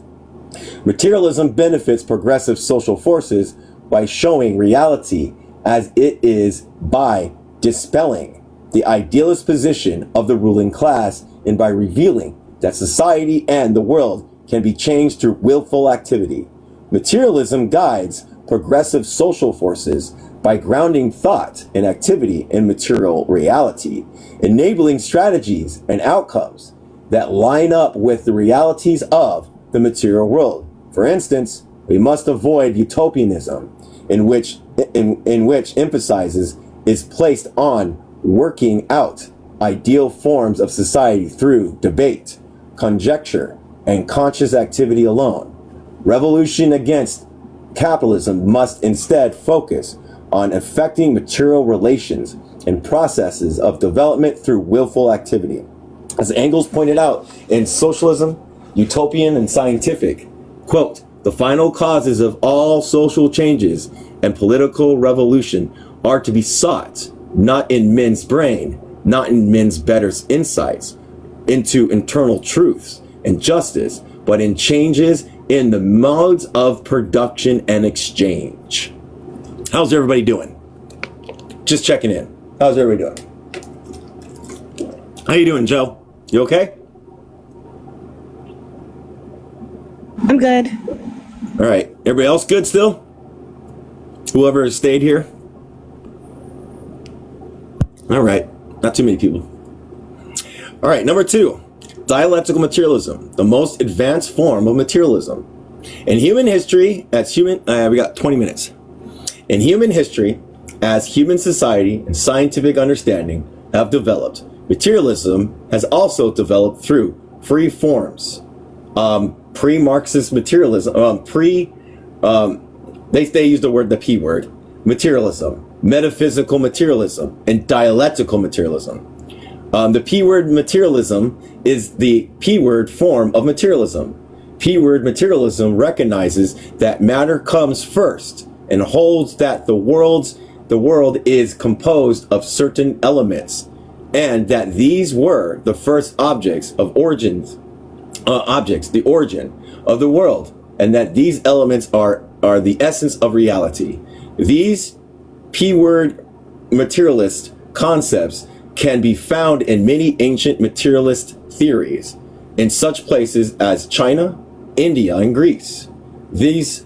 Materialism benefits progressive social forces by showing reality as it is by dispelling the idealist position of the ruling class and by revealing that society and the world can be changed through willful activity. Materialism guides progressive social forces by grounding thought and activity in material reality, enabling strategies and outcomes that line up with the realities of the material world. For instance, we must avoid utopianism, in which emphasis is placed on working out ideal forms of society through debate, conjecture, and conscious activity alone. Revolution against capitalism must instead focus on affecting material relations and processes of development through willful activity. As Engels pointed out in Socialism, Utopian and Scientific, quote, "The final causes of all social changes and political revolution are to be sought not in men's brain, not in men's better insights into internal truths and justice, but in changes in the modes of production and exchange." How's everybody doing? Just checking in. How's everybody doing? How you doing, Joe? You okay? I'm good. All right. Everybody else good still? Whoever has stayed here? All right. Not too many people. All right. Number 2. Dialectical materialism, the most advanced form of materialism. In human history, we got 20 minutes. In human history, as human society and scientific understanding have developed, materialism has also developed through free forms. Pre-Marxist materialism, they use the P word, materialism, metaphysical materialism, and dialectical materialism. The P word materialism is the P word form of materialism. P word materialism recognizes that matter comes first and holds that the world is composed of certain elements, and that these were the first objects of the origin of the world, and that these elements are the essence of reality. These P-word materialist concepts can be found in many ancient materialist theories in such places as China, India, and Greece. These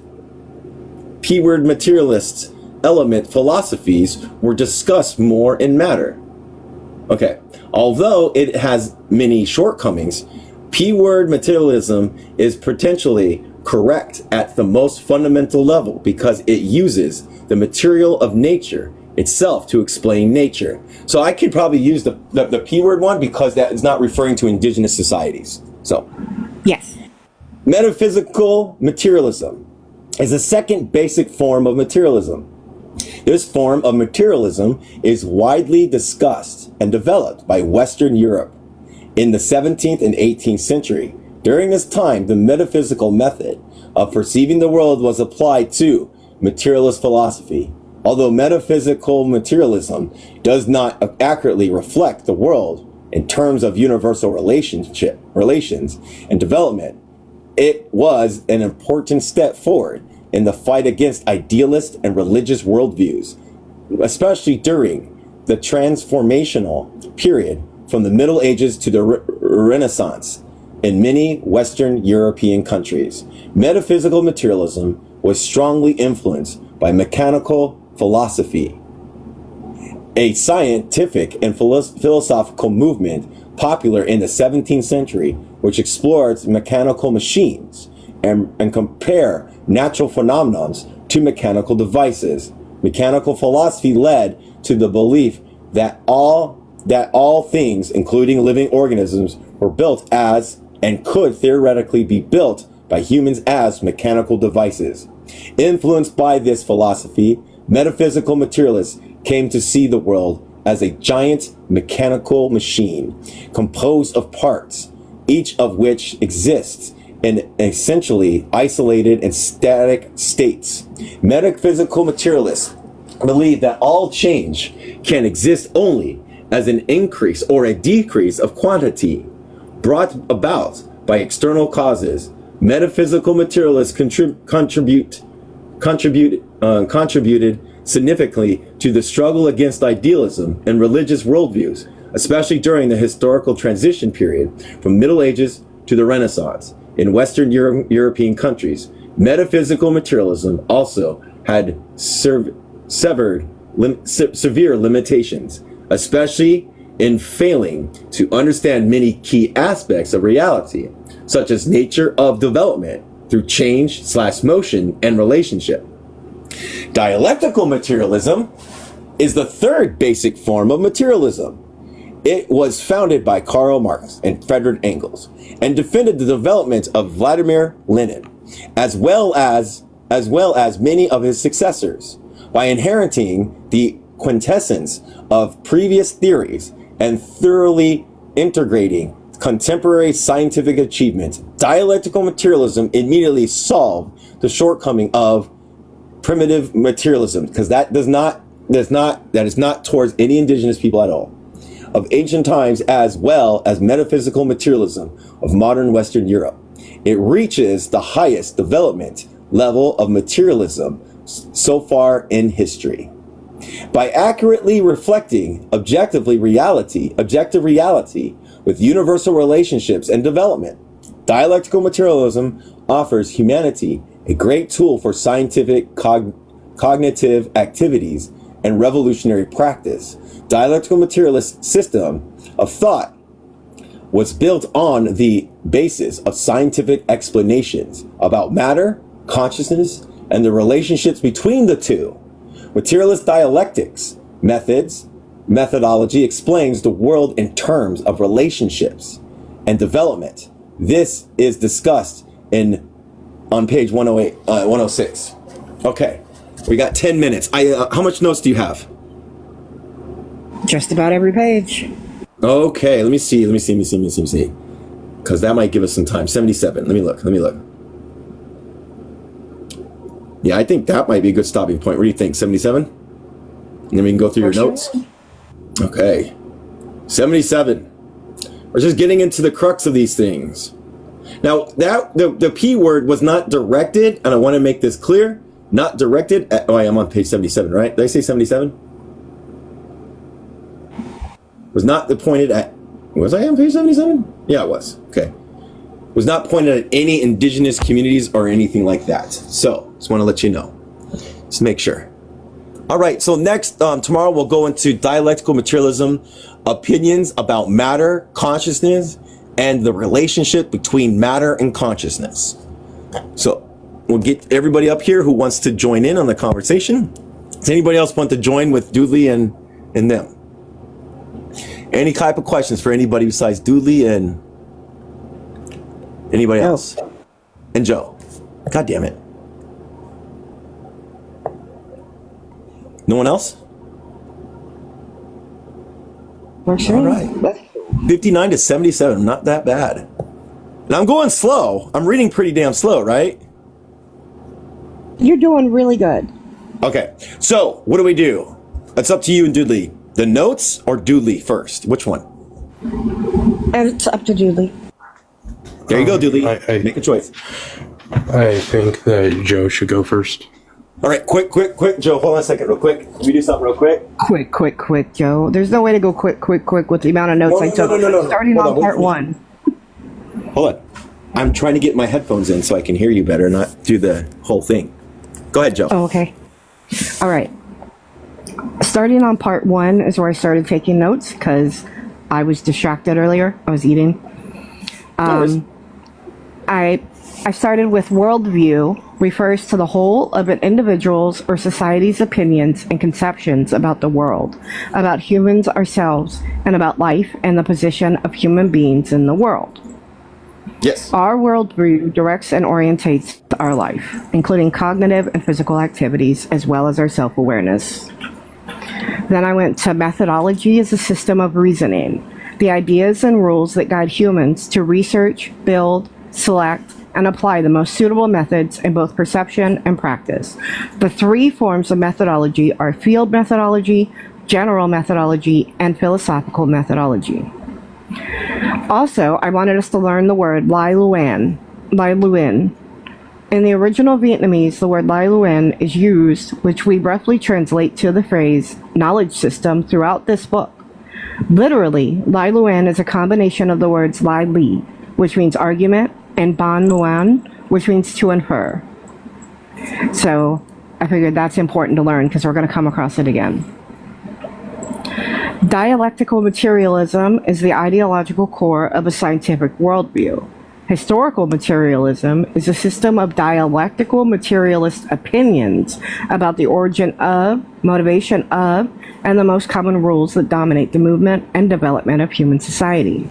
P-word materialist element philosophies were discussed more in matter. Okay, although it has many shortcomings, P-word materialism is potentially correct at the most fundamental level because it uses the material of nature itself to explain nature. So I could probably use the P-word one because that is not referring to indigenous societies. So, Yes. metaphysical materialism is a second basic form of materialism. This form of materialism is widely discussed and developed by Western Europe in the 17th and 18th century. During this time, the metaphysical method of perceiving the world was applied to materialist philosophy. Although metaphysical materialism does not accurately reflect the world in terms of universal relations and development, it was an important step forward in the fight against idealist and religious worldviews, especially during the transformational period from the Middle Ages to the Renaissance in many Western European countries. Metaphysical materialism was strongly influenced by mechanical philosophy, a scientific and philosophical movement popular in the 17th century, which explores mechanical machines and compare natural phenomena to mechanical devices. Mechanical philosophy led to the belief that all things, including living organisms, were built as and could theoretically be built by humans as mechanical devices. Influenced by this philosophy, metaphysical materialists came to see the world as a giant mechanical machine composed of parts, each of which exists in essentially isolated and static states. Metaphysical materialists believe that all change can exist only as an increase or a decrease of quantity brought about by external causes. Metaphysical materialists contributed significantly to the struggle against idealism and religious worldviews, especially during the historical transition period from Middle Ages to the Renaissance. In Western European countries, metaphysical materialism also had severe limitations, especially in failing to understand many key aspects of reality, such as nature of development through change/motion and relationship. Dialectical materialism is the third basic form of materialism. It was founded by Karl Marx and Friedrich Engels and defended the development of Vladimir Lenin, as well as many of his successors, by inheriting the quintessence of previous theories and thoroughly integrating contemporary scientific achievements. Dialectical materialism immediately solved the shortcoming of primitive materialism, because that is not towards any indigenous people at all, of ancient times, as well as metaphysical materialism of modern Western Europe. It reaches the highest development level of materialism so far in history. By accurately reflecting objective reality with universal relationships and development, dialectical materialism offers humanity a great tool for scientific cognitive activities and revolutionary practice. Dialectical materialist system of thought was built on the basis of scientific explanations about matter, consciousness, and the relationships between the two. Materialist dialectics methodology explains the world in terms of relationships and development. This is discussed on page 108, 106. Okay, we got 10 minutes. How much notes do you have? Just about every page. Okay, let me see. Because that might give us some time. 77. Let me look. Yeah, I think that might be a good stopping point. What do you think? 77? And then we can go through your notes. Okay. 77. We're just getting into the crux of these things. Now, the P word was not directed, and I want to make this clear, not directed at, I am on page 77, right? Did I say 77? Was not pointed at, was I on page 77? Yeah, it was. Okay. Was not pointed at any indigenous communities or anything like that. So, just want to let you know. Just make sure. All right, so next, tomorrow we'll go into dialectical materialism, opinions about matter, consciousness, and the relationship between matter and consciousness. So, we'll get everybody up here who wants to join in on the conversation. Does anybody else want to join with Doodley and them? Any type of questions for anybody besides Doodley and anybody else? And Joe. God damn it. No one else? All right. 59 to 77, not that bad. Now I'm going slow. I'm reading pretty damn slow, right? You're doing really good. Okay, so what do we do? It's up to you and Doodley. The notes or Doodley first? Which one? And it's up to Doodley. There you go, Doodley. Make a choice. I think that Joe should go first. All right, quick, Joe, hold on a second, real quick. Can we do something real quick? Quick, Joe. There's no way to go quick with the amount of notes I took. No. Starting on part one. Hold on. I'm trying to get my headphones in so I can hear you better, not do the whole thing. Go ahead, Joe. Oh, okay. All right. Starting on part one is where I started taking notes because I was distracted earlier. I was eating. I started with worldview refers to the whole of an individual's or society's opinions and conceptions about the world, about humans ourselves, and about life and the position of human beings in the world. Yes. Our worldview directs and orientates our life, including cognitive and physical activities, as well as our self-awareness. Then I went to methodology as a system of reasoning, the ideas and rules that guide humans to research, build, select, and apply the most suitable methods in both perception and practice. The three forms of methodology are field methodology, general methodology, and philosophical methodology. Also, I wanted us to learn the word Lai Luan. In the original Vietnamese, the word Lai Luan is used, which we roughly translate to the phrase knowledge system throughout this book. Literally, Lai Luan is a combination of the words Lai Li, which means argument, and Ban Luan, which means to infer. So I figured that's important to learn because we're going to come across it again. Dialectical materialism is the ideological core of a scientific worldview. Historical materialism is a system of dialectical materialist opinions about the origin of, motivation of, and the most common rules that dominate the movement and development of human society.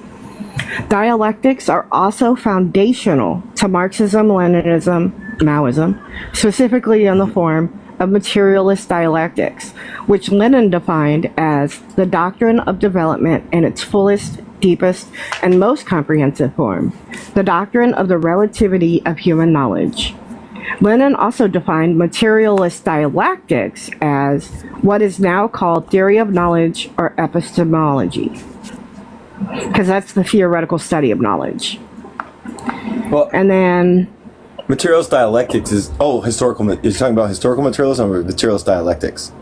Dialectics are also foundational to Marxism-Leninism, Maoism, specifically in the form of materialist dialectics, which Lenin defined as the doctrine of development in its fullest, deepest, and most comprehensive form, the doctrine of the relativity of human knowledge. Lenin also defined materialist dialectics as what is now called theory of knowledge or epistemology, because that's the theoretical study of knowledge. Well, and then materialist dialectics is historical. You're talking about historical materialism or materialist dialectics?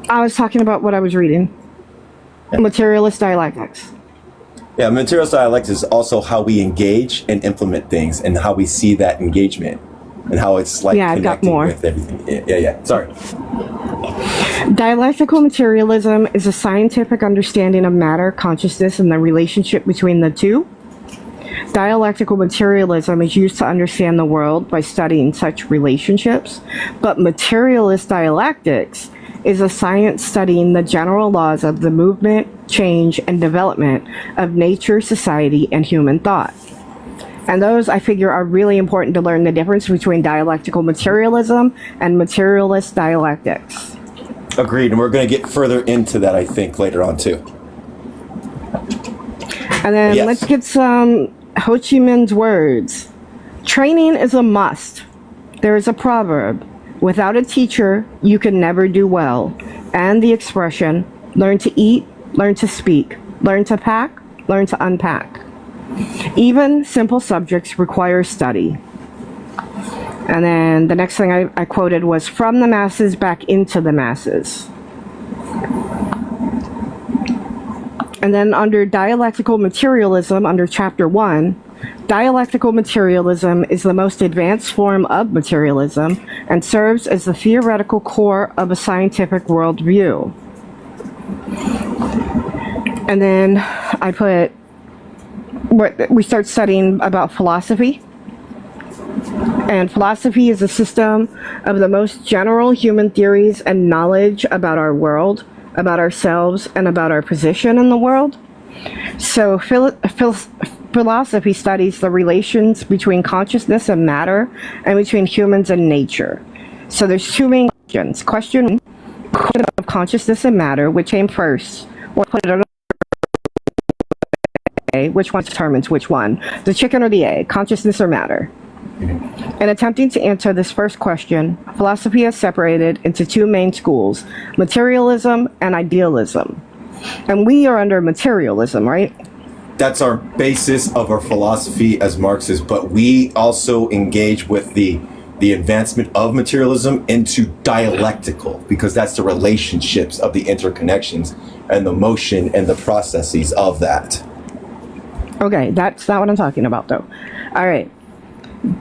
I was talking about what I was reading. Yeah. Materialist dialectics. Yeah, materialist dialectics is also how we engage and implement things, and how we see that engagement, and how it's like I've got more with everything. Yeah. Sorry. Dialectical materialism is a scientific understanding of matter, consciousness, and the relationship between the two. Dialectical materialism is used to understand the world by studying such relationships, but materialist dialectics is a science studying the general laws of the movement, change, and development of nature, society, and human thought. And those, I figure, are really important to learn the difference between dialectical materialism and materialist dialectics. Agreed, and we're going to get further into that, I think, later on, too. And then Yes. let's get some Ho Chi Minh's words. Training is a must. There is a proverb, without a teacher, you can never do well. And the expression, learn to eat, learn to speak, learn to pack, learn to unpack. Even simple subjects require study. And then the next thing I quoted was, from the masses back into the masses. And then under dialectical materialism, under chapter 1, dialectical materialism is the most advanced form of materialism and serves as the theoretical core of a scientific worldview. And then I put, we start studying about philosophy. And philosophy is a system of the most general human theories and knowledge about our world, about ourselves, and about our position in the world. So philosophy studies the relations between consciousness and matter and between humans and nature. So there's two main questions. Question of consciousness and matter, which came first, or put it another way, which one determines which one? The chicken or the egg, consciousness or matter? In attempting to answer this first question, philosophy is separated into two main schools, materialism and idealism. And we are under materialism, right? That's our basis of our philosophy as Marxists, but we also engage with the advancement of materialism into dialectical, because that's the relationships of the interconnections and the motion and the processes of that. Okay, that's not what I'm talking about, though. All right.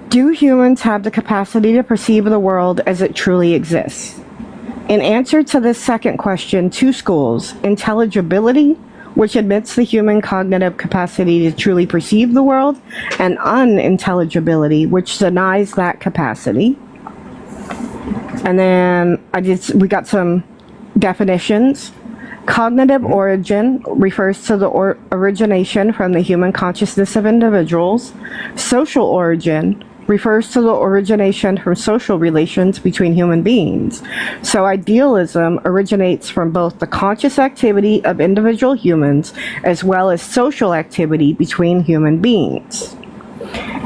Do humans have the capacity to perceive the world as it truly exists? In answer to this second question, two schools, intelligibility, which admits the human cognitive capacity to truly perceive the world, and unintelligibility, which denies that capacity. And then we got some definitions. Cognitive origin refers to the origination from the human consciousness of individuals. Social origin refers to the origination from social relations between human beings. So idealism originates from both the conscious activity of individual humans as well as social activity between human beings.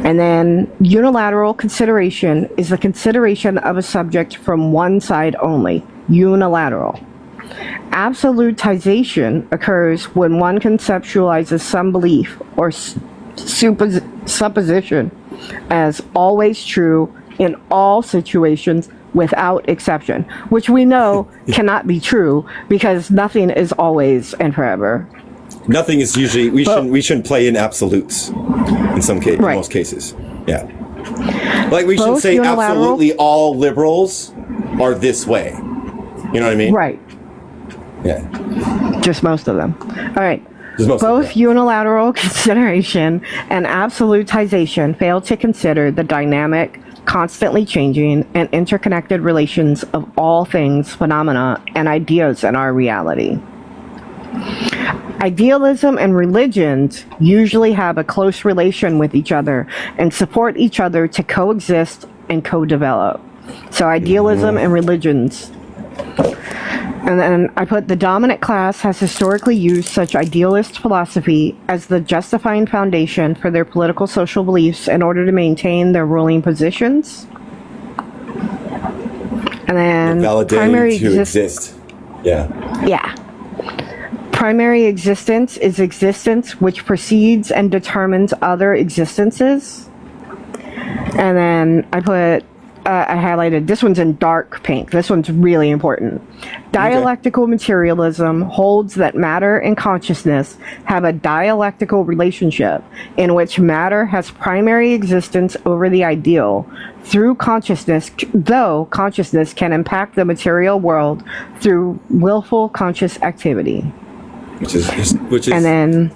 And then unilateral consideration is the consideration of a subject from one side only, unilateral. Absolutization occurs when one conceptualizes some belief or supposition as always true in all situations without exception, which we know cannot be true because nothing is always and forever. Nothing is usually, we shouldn't play in absolutes in some cases, Right. most cases. Yeah. Like we should Both say unilateral- absolutely all liberals are this way. You know what I mean? Right. Yeah. Just most of them. All right. Just most of Both them. unilateral consideration and absolutization fail to consider the dynamic, constantly changing, and interconnected relations of all things, phenomena, and ideas in our reality. Idealism and religions usually have a close relation with each other and support each other to coexist and co-develop. So idealism and religions. And then I put the dominant class has historically used such idealist philosophy as the justifying foundation for their political social beliefs in order to maintain their ruling positions. And then Validating to exist. Yeah. Yeah. Primary existence is existence which precedes and determines other existences. And then I put I highlighted, this one's in dark pink. This one's really important. Dialectical materialism holds that matter and consciousness have a dialectical relationship in which matter has primary existence over the ideal through consciousness, though consciousness can impact the material world through willful conscious activity. Which is And then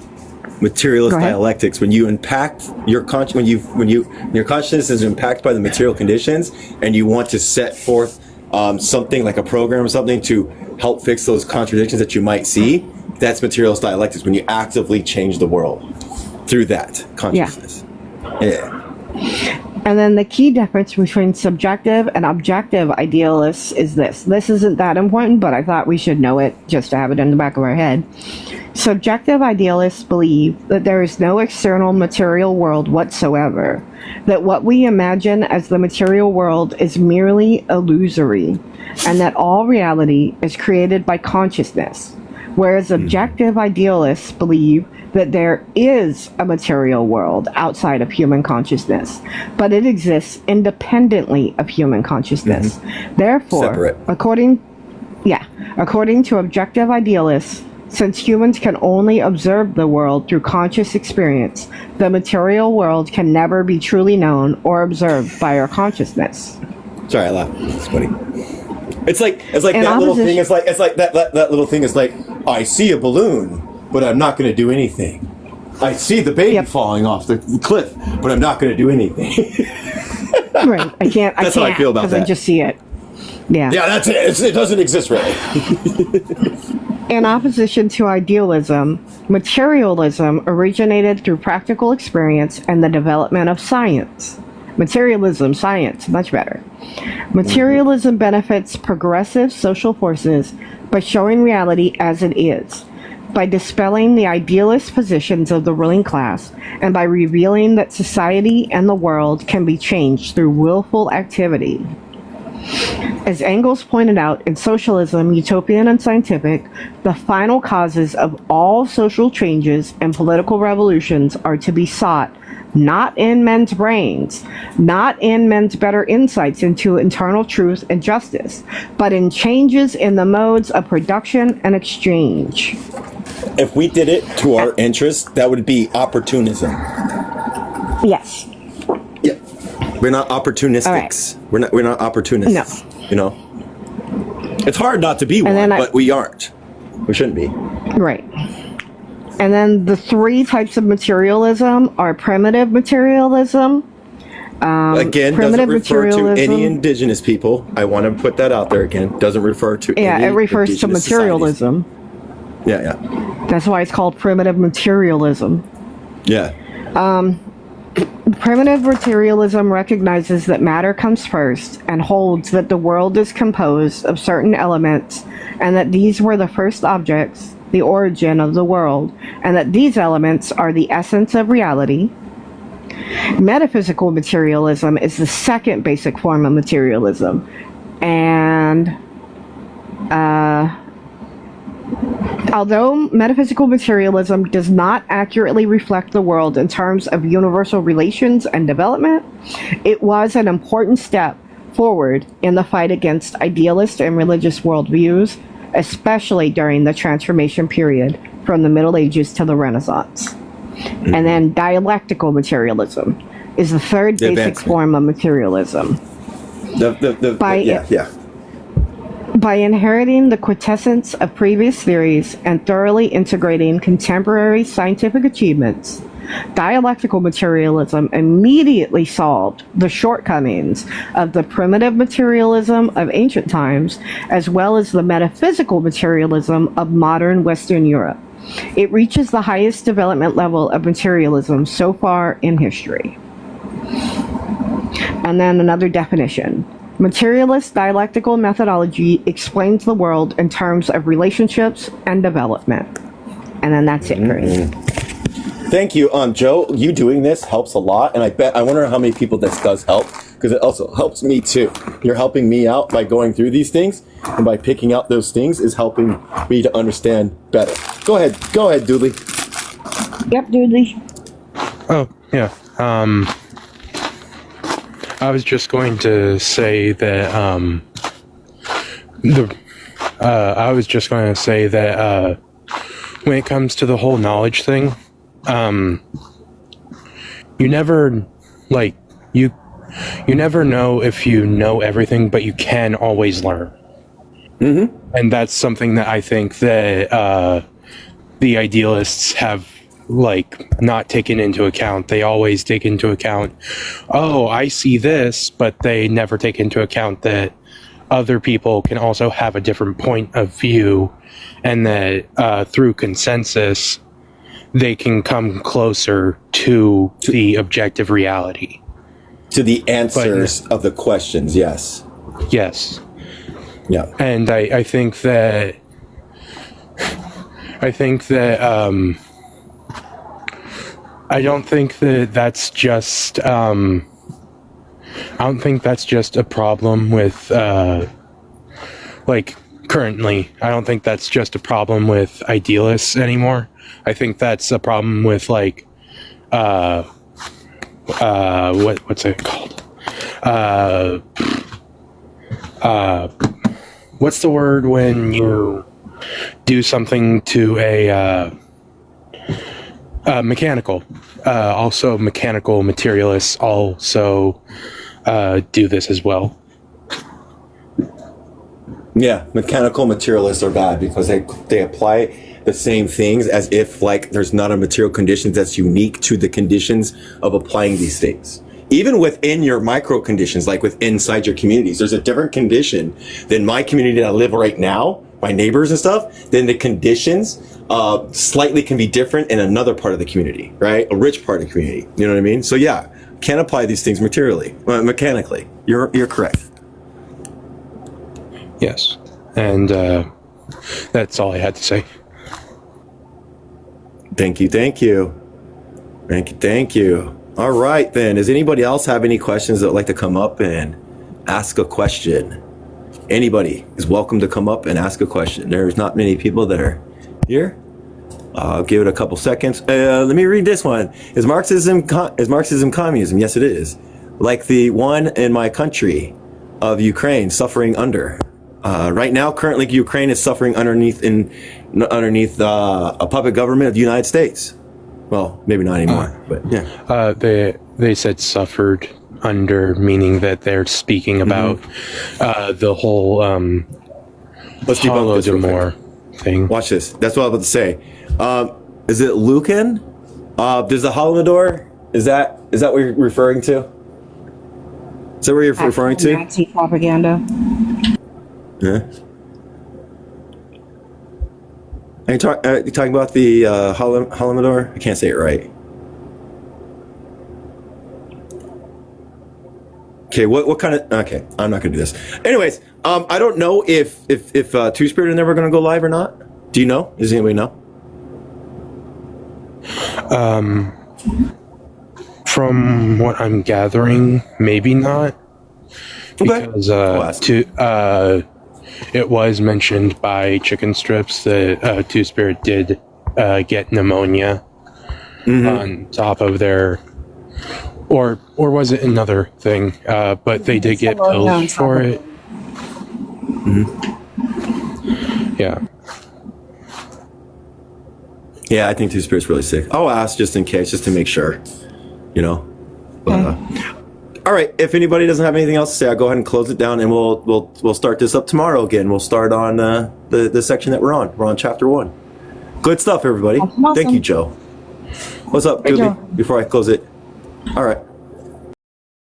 materialist Go ahead. dialectics. When you impact your when your consciousness is impacted by the material conditions, and you want to set forth something like a program or something to help fix those contradictions that you might see, that's materialist dialectics. When you actively change the world through that consciousness. Yeah. And then the key difference between subjective and objective idealists is this. This isn't that important, but I thought we should know it just to have it in the back of our head. Subjective idealists believe that there is no external material world whatsoever, that what we imagine as the material world is merely illusory, and that all reality is created by consciousness. Whereas objective idealists believe that there is a material world outside of human consciousness, but it exists independently of human consciousness. Therefore, Separate. according to objective idealists, since humans can only observe the world through conscious experience, the material world can never be truly known or observed by our consciousness. Sorry, I laughed. It's funny. It's like In that little thing. opposition- It's like that little thing is like, I see a balloon, but I'm not going to do anything. I see the baby Yep. falling off the cliff, but I'm not going to do anything. Right. I can't. That's how I feel about because I that. just see it. Yeah. Yeah, that's it. It doesn't exist really. In opposition to idealism, materialism originated through practical experience and the development of science. Materialism, science, much better. Materialism benefits progressive social forces by showing reality as it is, by dispelling the idealist positions of the ruling class, and by revealing that society and the world can be changed through willful activity. As Engels pointed out, in Socialism, Utopian and Scientific, the final causes of all social changes and political revolutions are to be sought not in men's brains, not in men's better insights into internal truth and justice, but in changes in the modes of production and exchange. If we did it to our interest, that would be opportunism. Yes. Yeah. We're not opportunistics. We're not opportunists. No. You know? It's hard not to be one, then but we aren't. We shouldn't be. Right. And then the three types of materialism are primitive materialism. Again, doesn't primitive refer to materialism. any indigenous people. I want to put that out there again. Doesn't refer to Yeah, any it refers to indigenous materialism. societies. Yeah. That's why it's called primitive materialism. Yeah. Primitive materialism recognizes that matter comes first and holds that the world is composed of certain elements and that these were the first objects, the origin of the world, and that these elements are the essence of reality. Metaphysical materialism is the second basic form of materialism, and although metaphysical materialism does not accurately reflect the world in terms of universal relations and development, it was an important step forward in the fight against idealist and religious worldviews, especially during the transformation period from the Middle Ages to the Renaissance. And then dialectical materialism is the third The basic advancement. form of materialism. By inheriting the quintessence of previous theories and thoroughly integrating contemporary scientific achievements, dialectical materialism immediately solved the shortcomings of the primitive materialism of ancient times, as well as the metaphysical materialism of modern Western Europe. It reaches the highest development level of materialism so far in history. And then another definition. Materialist dialectical methodology explains the world in terms of relationships and development. And then that's it, Chris. Thank you, Joe. You doing this helps a lot, and I wonder how many people this does help, because it also helps me too. You're helping me out by going through these things, and by picking out those things is helping me to understand better. Go ahead, Doodley. Yep, Doodley. Oh, yeah. I was just going to say that when it comes to the whole knowledge thing, you never you never know if you know everything, but you can always learn. Mm-hmm. And that's something that I think that the idealists have not taken into account. They always take into account, oh, I see this, but they never take into account that other people can also have a different point of view, and that through consensus they can come closer to the objective reality, to the answers of the questions. Yes. Yeah. And I think that I don't think that that's just I don't think that's just a problem with currently. I don't think that's just a problem with idealists anymore. I think that's a problem with what's it called? What's the word when you do something to a mechanical? Also, mechanical materialists also do this as well. Yeah, mechanical materialists are bad because they apply the same things as if there's not a material condition that's unique to the conditions of applying these things. Even within your micro conditions, inside your communities, there's a different condition than my community that I live right now, my neighbors and stuff. Then the conditions slightly can be different in another part of the community, right? A rich part of the community. You know what I mean? So yeah, can't apply these things mechanically. You're correct. Yes, and that's all I had to say. Thank you. All right, then. Does anybody else have any questions that would like to come up and ask a question? Anybody is welcome to come up and ask a question. There's not many people that are here. I'll give it a couple seconds. Let me read this one. Is Marxism communism? Yes, it is. Like the one in my country of Ukraine suffering under. Right now, currently, Ukraine is suffering underneath a puppet government of the United States. Well, maybe not anymore, but yeah. They said suffered under, meaning that they're speaking about the whole Let's debunk this real quick. Thing. Watch this. That's what I was about to say. Is it Lucan? Does the Holodomor? Is that what you're referring to? Is that what you're referring to? Nazi propaganda. Yeah. Are you talking about the Holodomor? I can't say it right. Okay, what kind of... Okay, I'm not going to do this. Anyways, I don't know if Two-Spirit are never going to go live or not. Do you know? Does anybody know? From what I'm gathering, maybe not. Okay. Because it was mentioned by Chicken Strips that Two-Spirit did get pneumonia on top of their... Or was it another thing? But they did get pills for it. Yeah. Yeah, I think Two-Spirit's really sick. I'll ask just in case, just to make sure. You know? But, all right, if anybody doesn't have anything else to say, I'll go ahead and close it down, and we'll start this up tomorrow again. We'll start on the section that we're on. We're on chapter 1. Good stuff, everybody. Awesome. Thank you, Joe. What's up, Gooby? Before I close it. All right.